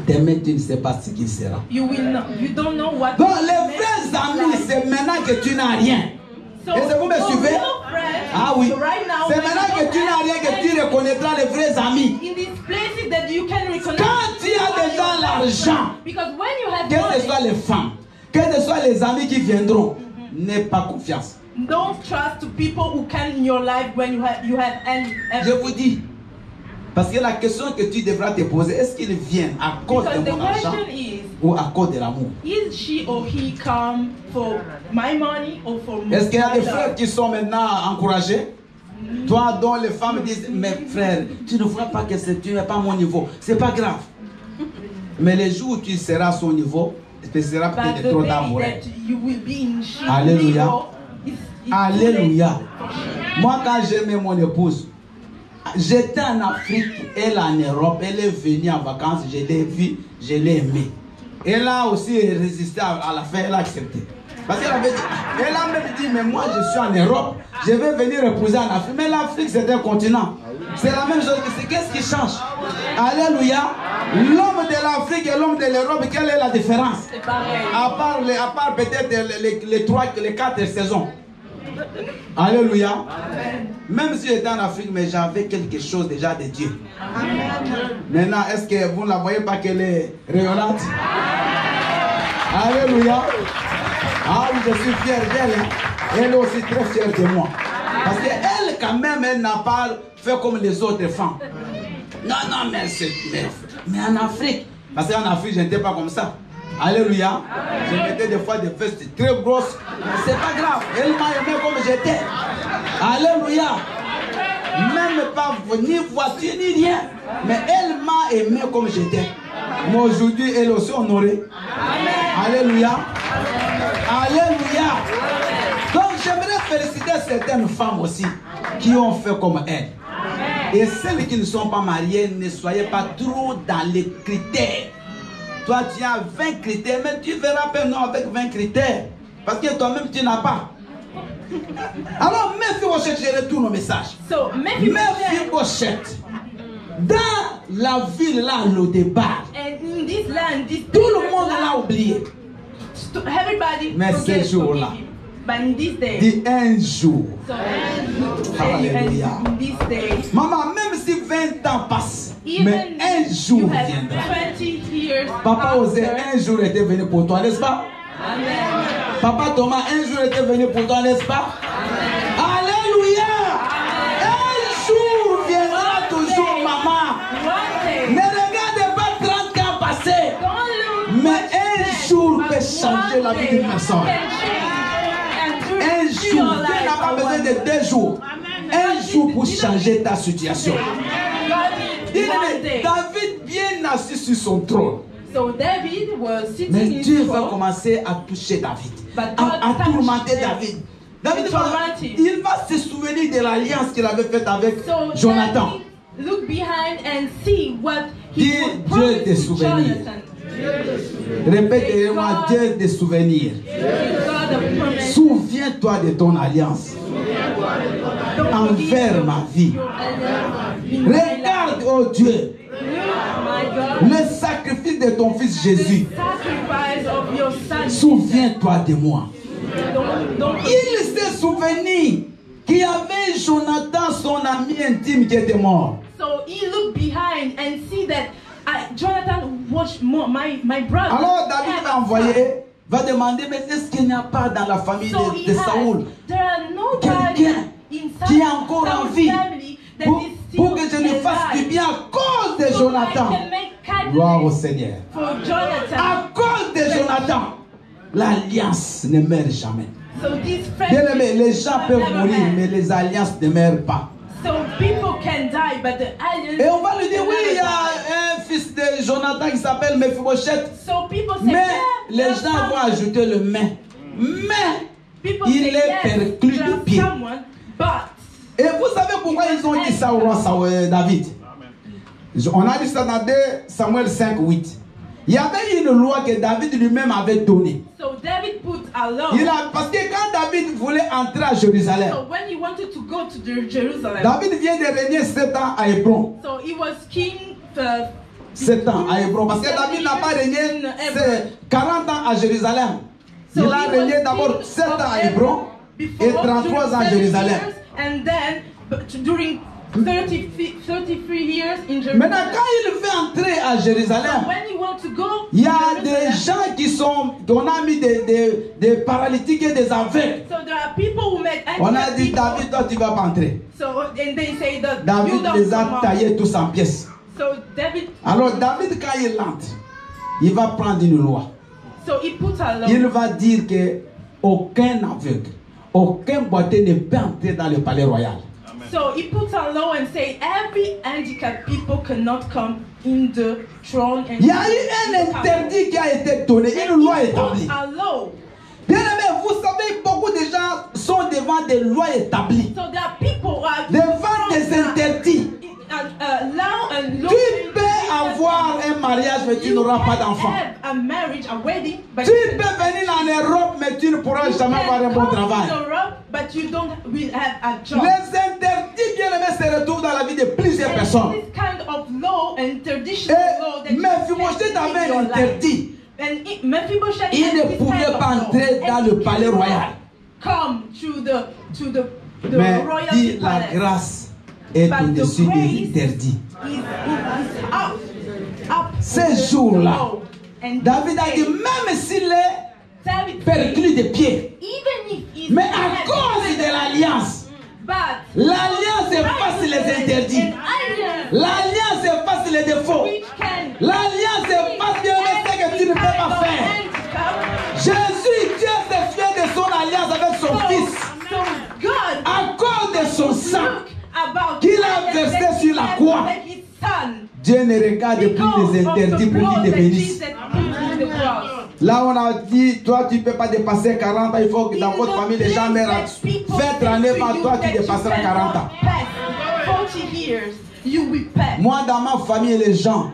demain tu ne sais pas ce qu'il sera. You don't know what. Donc les vrais amis, c'est maintenant que tu n'as rien. Est-ce que vous me suivez? Ah oui. C'est maintenant que tu n'as rien que tu reconnaîtras les vrais amis. In these places that you can recognize. Quand tu as déjà l'argent, Because when you have que ce money, soit les femmes, que ce soit les amis qui viendront, n'aie pas confiance. don't trust to people who can in your life when you have Je vous dis, parce que la question que tu devras te poser, est-ce qu'ils viennent à cause because de the mon argent question is, ou à cause de l'amour? is she or he come for my money or for my Est-ce qu'il y a des love? frères qui sont maintenant encouragés? Toi dont les femmes disent, mes frères, tu ne vois pas que tu n'es pas à mon niveau. C'est pas grave. Mais les jours où tu seras à son niveau, ce sera But peut-être the trop day d'amour. that you will be in she Alléluia. level, it's Alléluia. Moi, quand j'aimais mon épouse, j'étais en Afrique, elle en Europe, elle est venue en vacances, je l'ai vue, je l'ai aimée. Elle a aussi résisté à la fin, elle a accepté. Parce qu'elle avait dit, elle a même dit, mais moi je suis en Europe, je vais venir épouser en Afrique. Mais l'Afrique c'est un continent. C'est la même chose, qu'est-ce qui change? Alléluia. L'homme de l'Afrique et l'homme de l'Europe, quelle est la différence? C'est pareil. À part peut-être les 4 saisons. Alléluia. Même si j'étais en Afrique, mais j'avais quelque chose déjà de Dieu. Maintenant, est-ce que vous ne la voyez pas qu'elle est rayonnante? Alléluia. Ah oui, je suis fier d'elle. Hein. Elle est aussi très fière de moi. Parce qu'elle, quand même, elle n'a pas fait comme les autres femmes. Non, mais en Afrique. Parce qu'en Afrique, je n'étais pas comme ça. Alléluia. Je mettais des fois des vestes très grosses. C'est pas grave. Elle m'a aimé comme j'étais. Alléluia. Même pas ni voiture ni rien. Mais elle m'a aimé comme j'étais. Mais aujourd'hui, elle aussi honorée. Alléluia. Alléluia. Donc j'aimerais féliciter certaines femmes aussi qui ont fait comme elle. Et celles qui ne sont pas mariées, ne soyez pas trop dans les critères. Toi, tu as 20 critères, mais tu verras pas non avec 20 critères. Parce que toi-même, tu n'as pas. Alors, Mephibosheth, je retourne au message. So Mephibosheth, dans la ville là, le départ, and in this land, this tout le monde l'a oublié. everybody Mais forget ce jour-là, forgive you. But in this day, dit un jour. so Alléluia. and in this day, Maman, même si 20 ans passent, mais even un you jour have viendra. 20 years Papa Osé, after, un jour était venu pour toi, n'est-ce pas? Amen. Papa Thomas, un jour était venu pour toi, n'est-ce pas? Alléluia! Un jour viendra toujours, maman. One day, Ne regardez pas 30 ans passés. don't look Mais what un you jour said, peut but changer la one vie day d'une personne. can change and Un do jour, your Dieu n'a life pas for besoin one de 2 jours. Un jour pour changer ta situation. God Il needs one est day. David bien assis sur son trône. So David was sitting Mais in Dieu his va throne. commencer à toucher David, But God à tourmenter touched him. David. David He va, tormented him. il va se souvenir de l'alliance qu'il avait faite avec So Jonathan. David look behind and see what he Dis, was Dieu promised des to souvenirs. Jonathan. Répétez-moi, Dieu des souvenirs. God of promise. Souviens-toi de ton alliance Don't envers forget ma vie. your alliance in my life. Regarde, oh Dieu, My God, le sacrifice de ton fils Jésus. the sacrifice of your son. Souviens-toi de moi. Don't Il s'est souvenu qu'il y avait Jonathan, son ami intime, qui était mort. So he looked behind and see that Jonathan was my brother. Alors David had va a envoyer, son. va demander, mais est-ce qu'il n'y a pas dans la famille So de Saoul there are nobody quelqu'un inside qui est encore en Saul's vie family that pour, is still pour que je lui fasse du alive. bien à cause de So Jonathan. I can make Gloire au kindness Seigneur. for Jonathan. À cause de Jonathan, l'alliance ne meurt jamais. So this Bien aimé, friendship les gens peuvent never mourir, ends. mais les alliances ne meurent pas. So people can die, but the alliance Et on va lui dire, will oui, il y never a die. un fils de Jonathan qui s'appelle Mephibosheth. So people say, Mais yeah, les there's gens vont someone. ajouter le mais. Mais People il say, est yes, perclus de there's pied. someone, but Et vous savez pourquoi ils ont dit ça au roi David? On a dit ça dans 2 Samuel 5, 8. Il y avait une loi que David lui-même avait donnée. so David put a law. Parce que quand David voulait entrer à Jérusalem, So when he wanted to go to Jerusalem, David vient de régner 7 ans à Hébron. so he was king 7 ans à Hébron. Parce que David n'a pas régné 40 ans à Jérusalem. Il So a he régné was d'abord king 7 ans of à Hébron et 33 ans à Jérusalem. And then during 33 years in Jerusalem. Maintenant, quand il veut entrer à So Jérusalem, when he wants to go il y a to des Jerusalem, gens qu'on a mis des paralytiques et des aveugles. so there are people who make On a dit, people. David, toi tu vas pas entrer. So and they say that you David don't les a come out. taillés tous en pièces. So David, Alors David, quand il entre, il va prendre une loi. so he put a law. Il va dire que aucun aveugle, aucun boiteux ne peut entrer dans le palais royal. So he put a law and say every handicapped people cannot come in the throne. And Il y a eu un interdit qui a été donné, une loi établie. a law. Bien aimé, vous savez, beaucoup de gens sont devant des lois établies, So there are people who are devant des interdits. law and law. Tu peux avoir un mariage, mais tu n'auras pas d'enfant. Have a marriage, a wedding, but Tu peux venir en Europe, mais tu ne pourras jamais avoir un bon travail. But you don't will have a job. Les interdits, bien aimés, se retrouvent dans la vie de plusieurs personnes. This kind of law and traditional law that Et Mephibosheth avait un interdit. Mephibosheth Il ne pouvait pas entrer dans le palais royal. Come to the Mais royalty dit la palace. grâce est But the au-dessus des grace interdits. is up Ce with the jour-là, law. And David a dit, this même s'il est David perclus de pied, even if he's mais à cause de l'alliance, but l'alliance efface les interdits. an alliance L'alliance efface les défauts. which can L'alliance efface bien ce que tu ne peux pas faire. Jésus, Dieu s'est fier de son alliance avec son Fils. So God À cause de son sang look about qui Dieu ne regarde plus les interdits pour qu'il te bénisse. Là, on a dit, toi, tu ne peux pas dépasser 40 ans. Il faut que dans votre famille, les gens meurent. Fais 39 ans, toi, tu dépasseras 40 ans. Moi, dans ma famille, les gens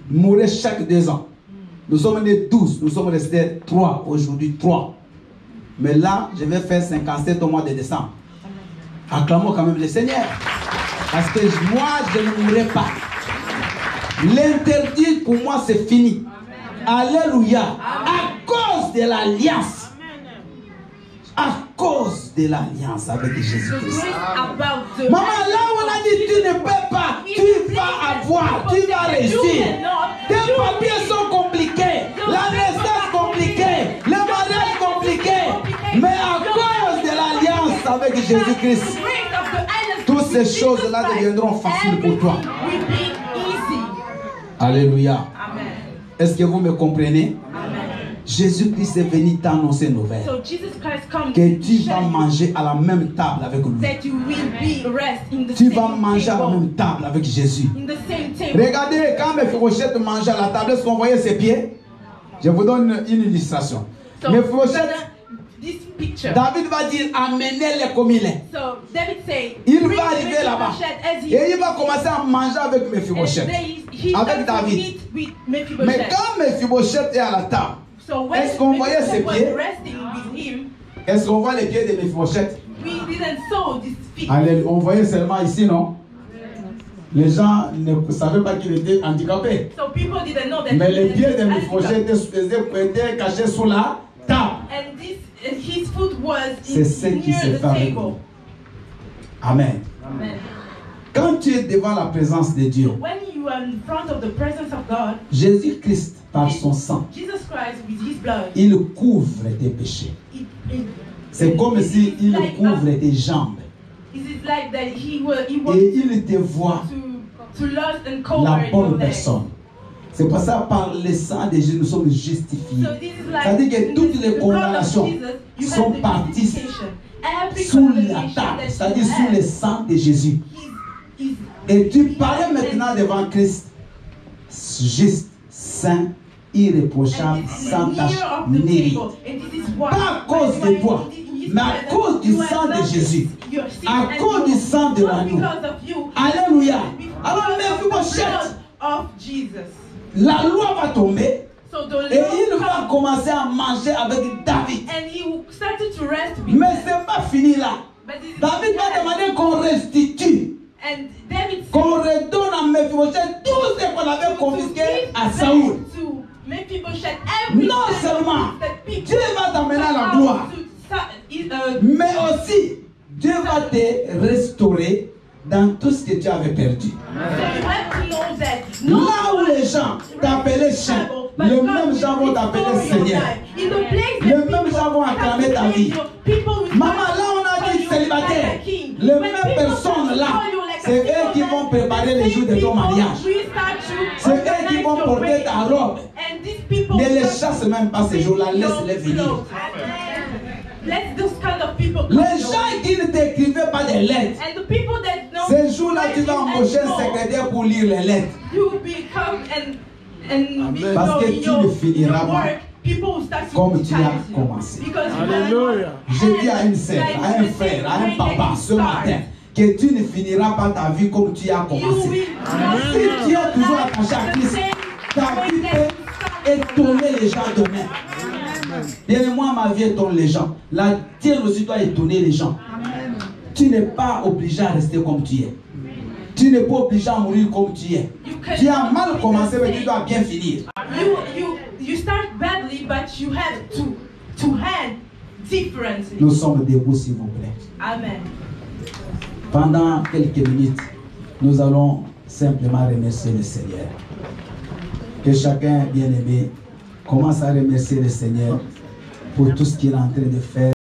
mouraient chaque 2 ans. Nous sommes nés 12, nous sommes restés 3, aujourd'hui 3. Mais là, je vais faire 57 au mois de décembre. Acclamons quand même le Seigneur. Parce que moi, je ne mourrai pas. L'interdit pour moi, c'est fini. Alléluia. À cause de l'alliance. À cause de l'alliance avec Jésus-Christ. Maman, là où on a dit tu ne peux pas, tu vas avoir, tu vas réussir. Tes papiers sont compliqués, la naissance compliquée, le mariage compliqué. Mais à cause de l'alliance avec Jésus-Christ, toutes ces choses-là deviendront faciles pour toi. Alléluia. Est-ce que vous me comprenez? Jésus-Christ est venu t'annoncer une nouvelle. Que tu vas manger à la même table avec lui. Tu vas manger à la même table avec Jésus. Regardez, quand Mephibosheth mangeait à la table, est-ce qu'on voyait ses pieds? Je vous donne une illustration. Mephibosheth, David va dire amenez-les comme il est. Il va arriver là-bas et il va commencer à manger avec Mephibosheth, avec David. Mais quand Mephibosheth est à la table, est-ce qu'on voyait ses pieds? Est-ce qu'on voit les pieds de Mephibosheth? Allez, on voyait seulement ici, non? Les gens ne savaient pas qu'il était handicapé. Mais les pieds de Mephibosheth étaient cachés sous la table. C'est ce qui se fait avec nous. Amen. Quand tu es devant la présence de Dieu, Jésus-Christ, par son sang, il couvre tes péchés. C'est comme s'il couvre tes jambes. Et il te voit la bonne personne. C'est pour ça, par le sang de Jésus, nous sommes justifiés. C'est-à-dire que toutes les condamnations sont parties sous la table, c'est-à-dire sous le sang de Jésus. Et tu parais maintenant devant Christ, juste, saint, irréprochable, sans tache, ni pas à cause de toi, mais à cause du sang de Jésus, à cause du sang de l'agneau. Alléluia. Alors, Mephibosheth, la loi va tomber et il va commencer à manger avec David. Mais ce n'est pas fini là. David va demander qu'on restitue, qu'on redonne à Mephibosheth tout ce qu'on avait confisqué à Saoul. Non seulement Dieu va t'amener à la gloire, mais aussi Dieu va te restaurer dans tout ce que tu avais perdu. Là où les gens t'appelaient chien, les mêmes gens vont t'appeler Seigneur. Les mêmes gens vont acclamer ta vie. Maman, là on a dit célibataire. Les mêmes personnes là, c'est eux qui vont préparer les jours de ton mariage. C'est eux qui vont porter ta robe. Ne les chasse même pas ces jours-là, laisse-les venir. Les gens qui ne t'écrivaient pas des lettres, ces jours-là, tu vas embaucher un secrétaire pour lire les lettres. Parce que tu ne finiras pas comme tu as commencé. Alléluia. Je dis à une sœur, à un frère, à un papa ce matin, que tu ne finiras pas ta vie comme tu as commencé. Si tu es toujours attaché à Christ, ta vie peut étonner les gens demain. Bien, moi, ma vie étonne les gens. La tienne aussi doit étonner les gens. Tu n'es pas obligé à rester comme tu es. Tu n'es pas obligé à mourir comme tu es. Tu as mal commencé, mais tu dois bien finir. You start badly, but you have to end differently. Nous sommes debout, s'il vous plaît. Amen. Pendant quelques minutes, nous allons simplement remercier le Seigneur. Que chacun, bien-aimé, commence à remercier le Seigneur pour tout ce qu'il est en train de faire.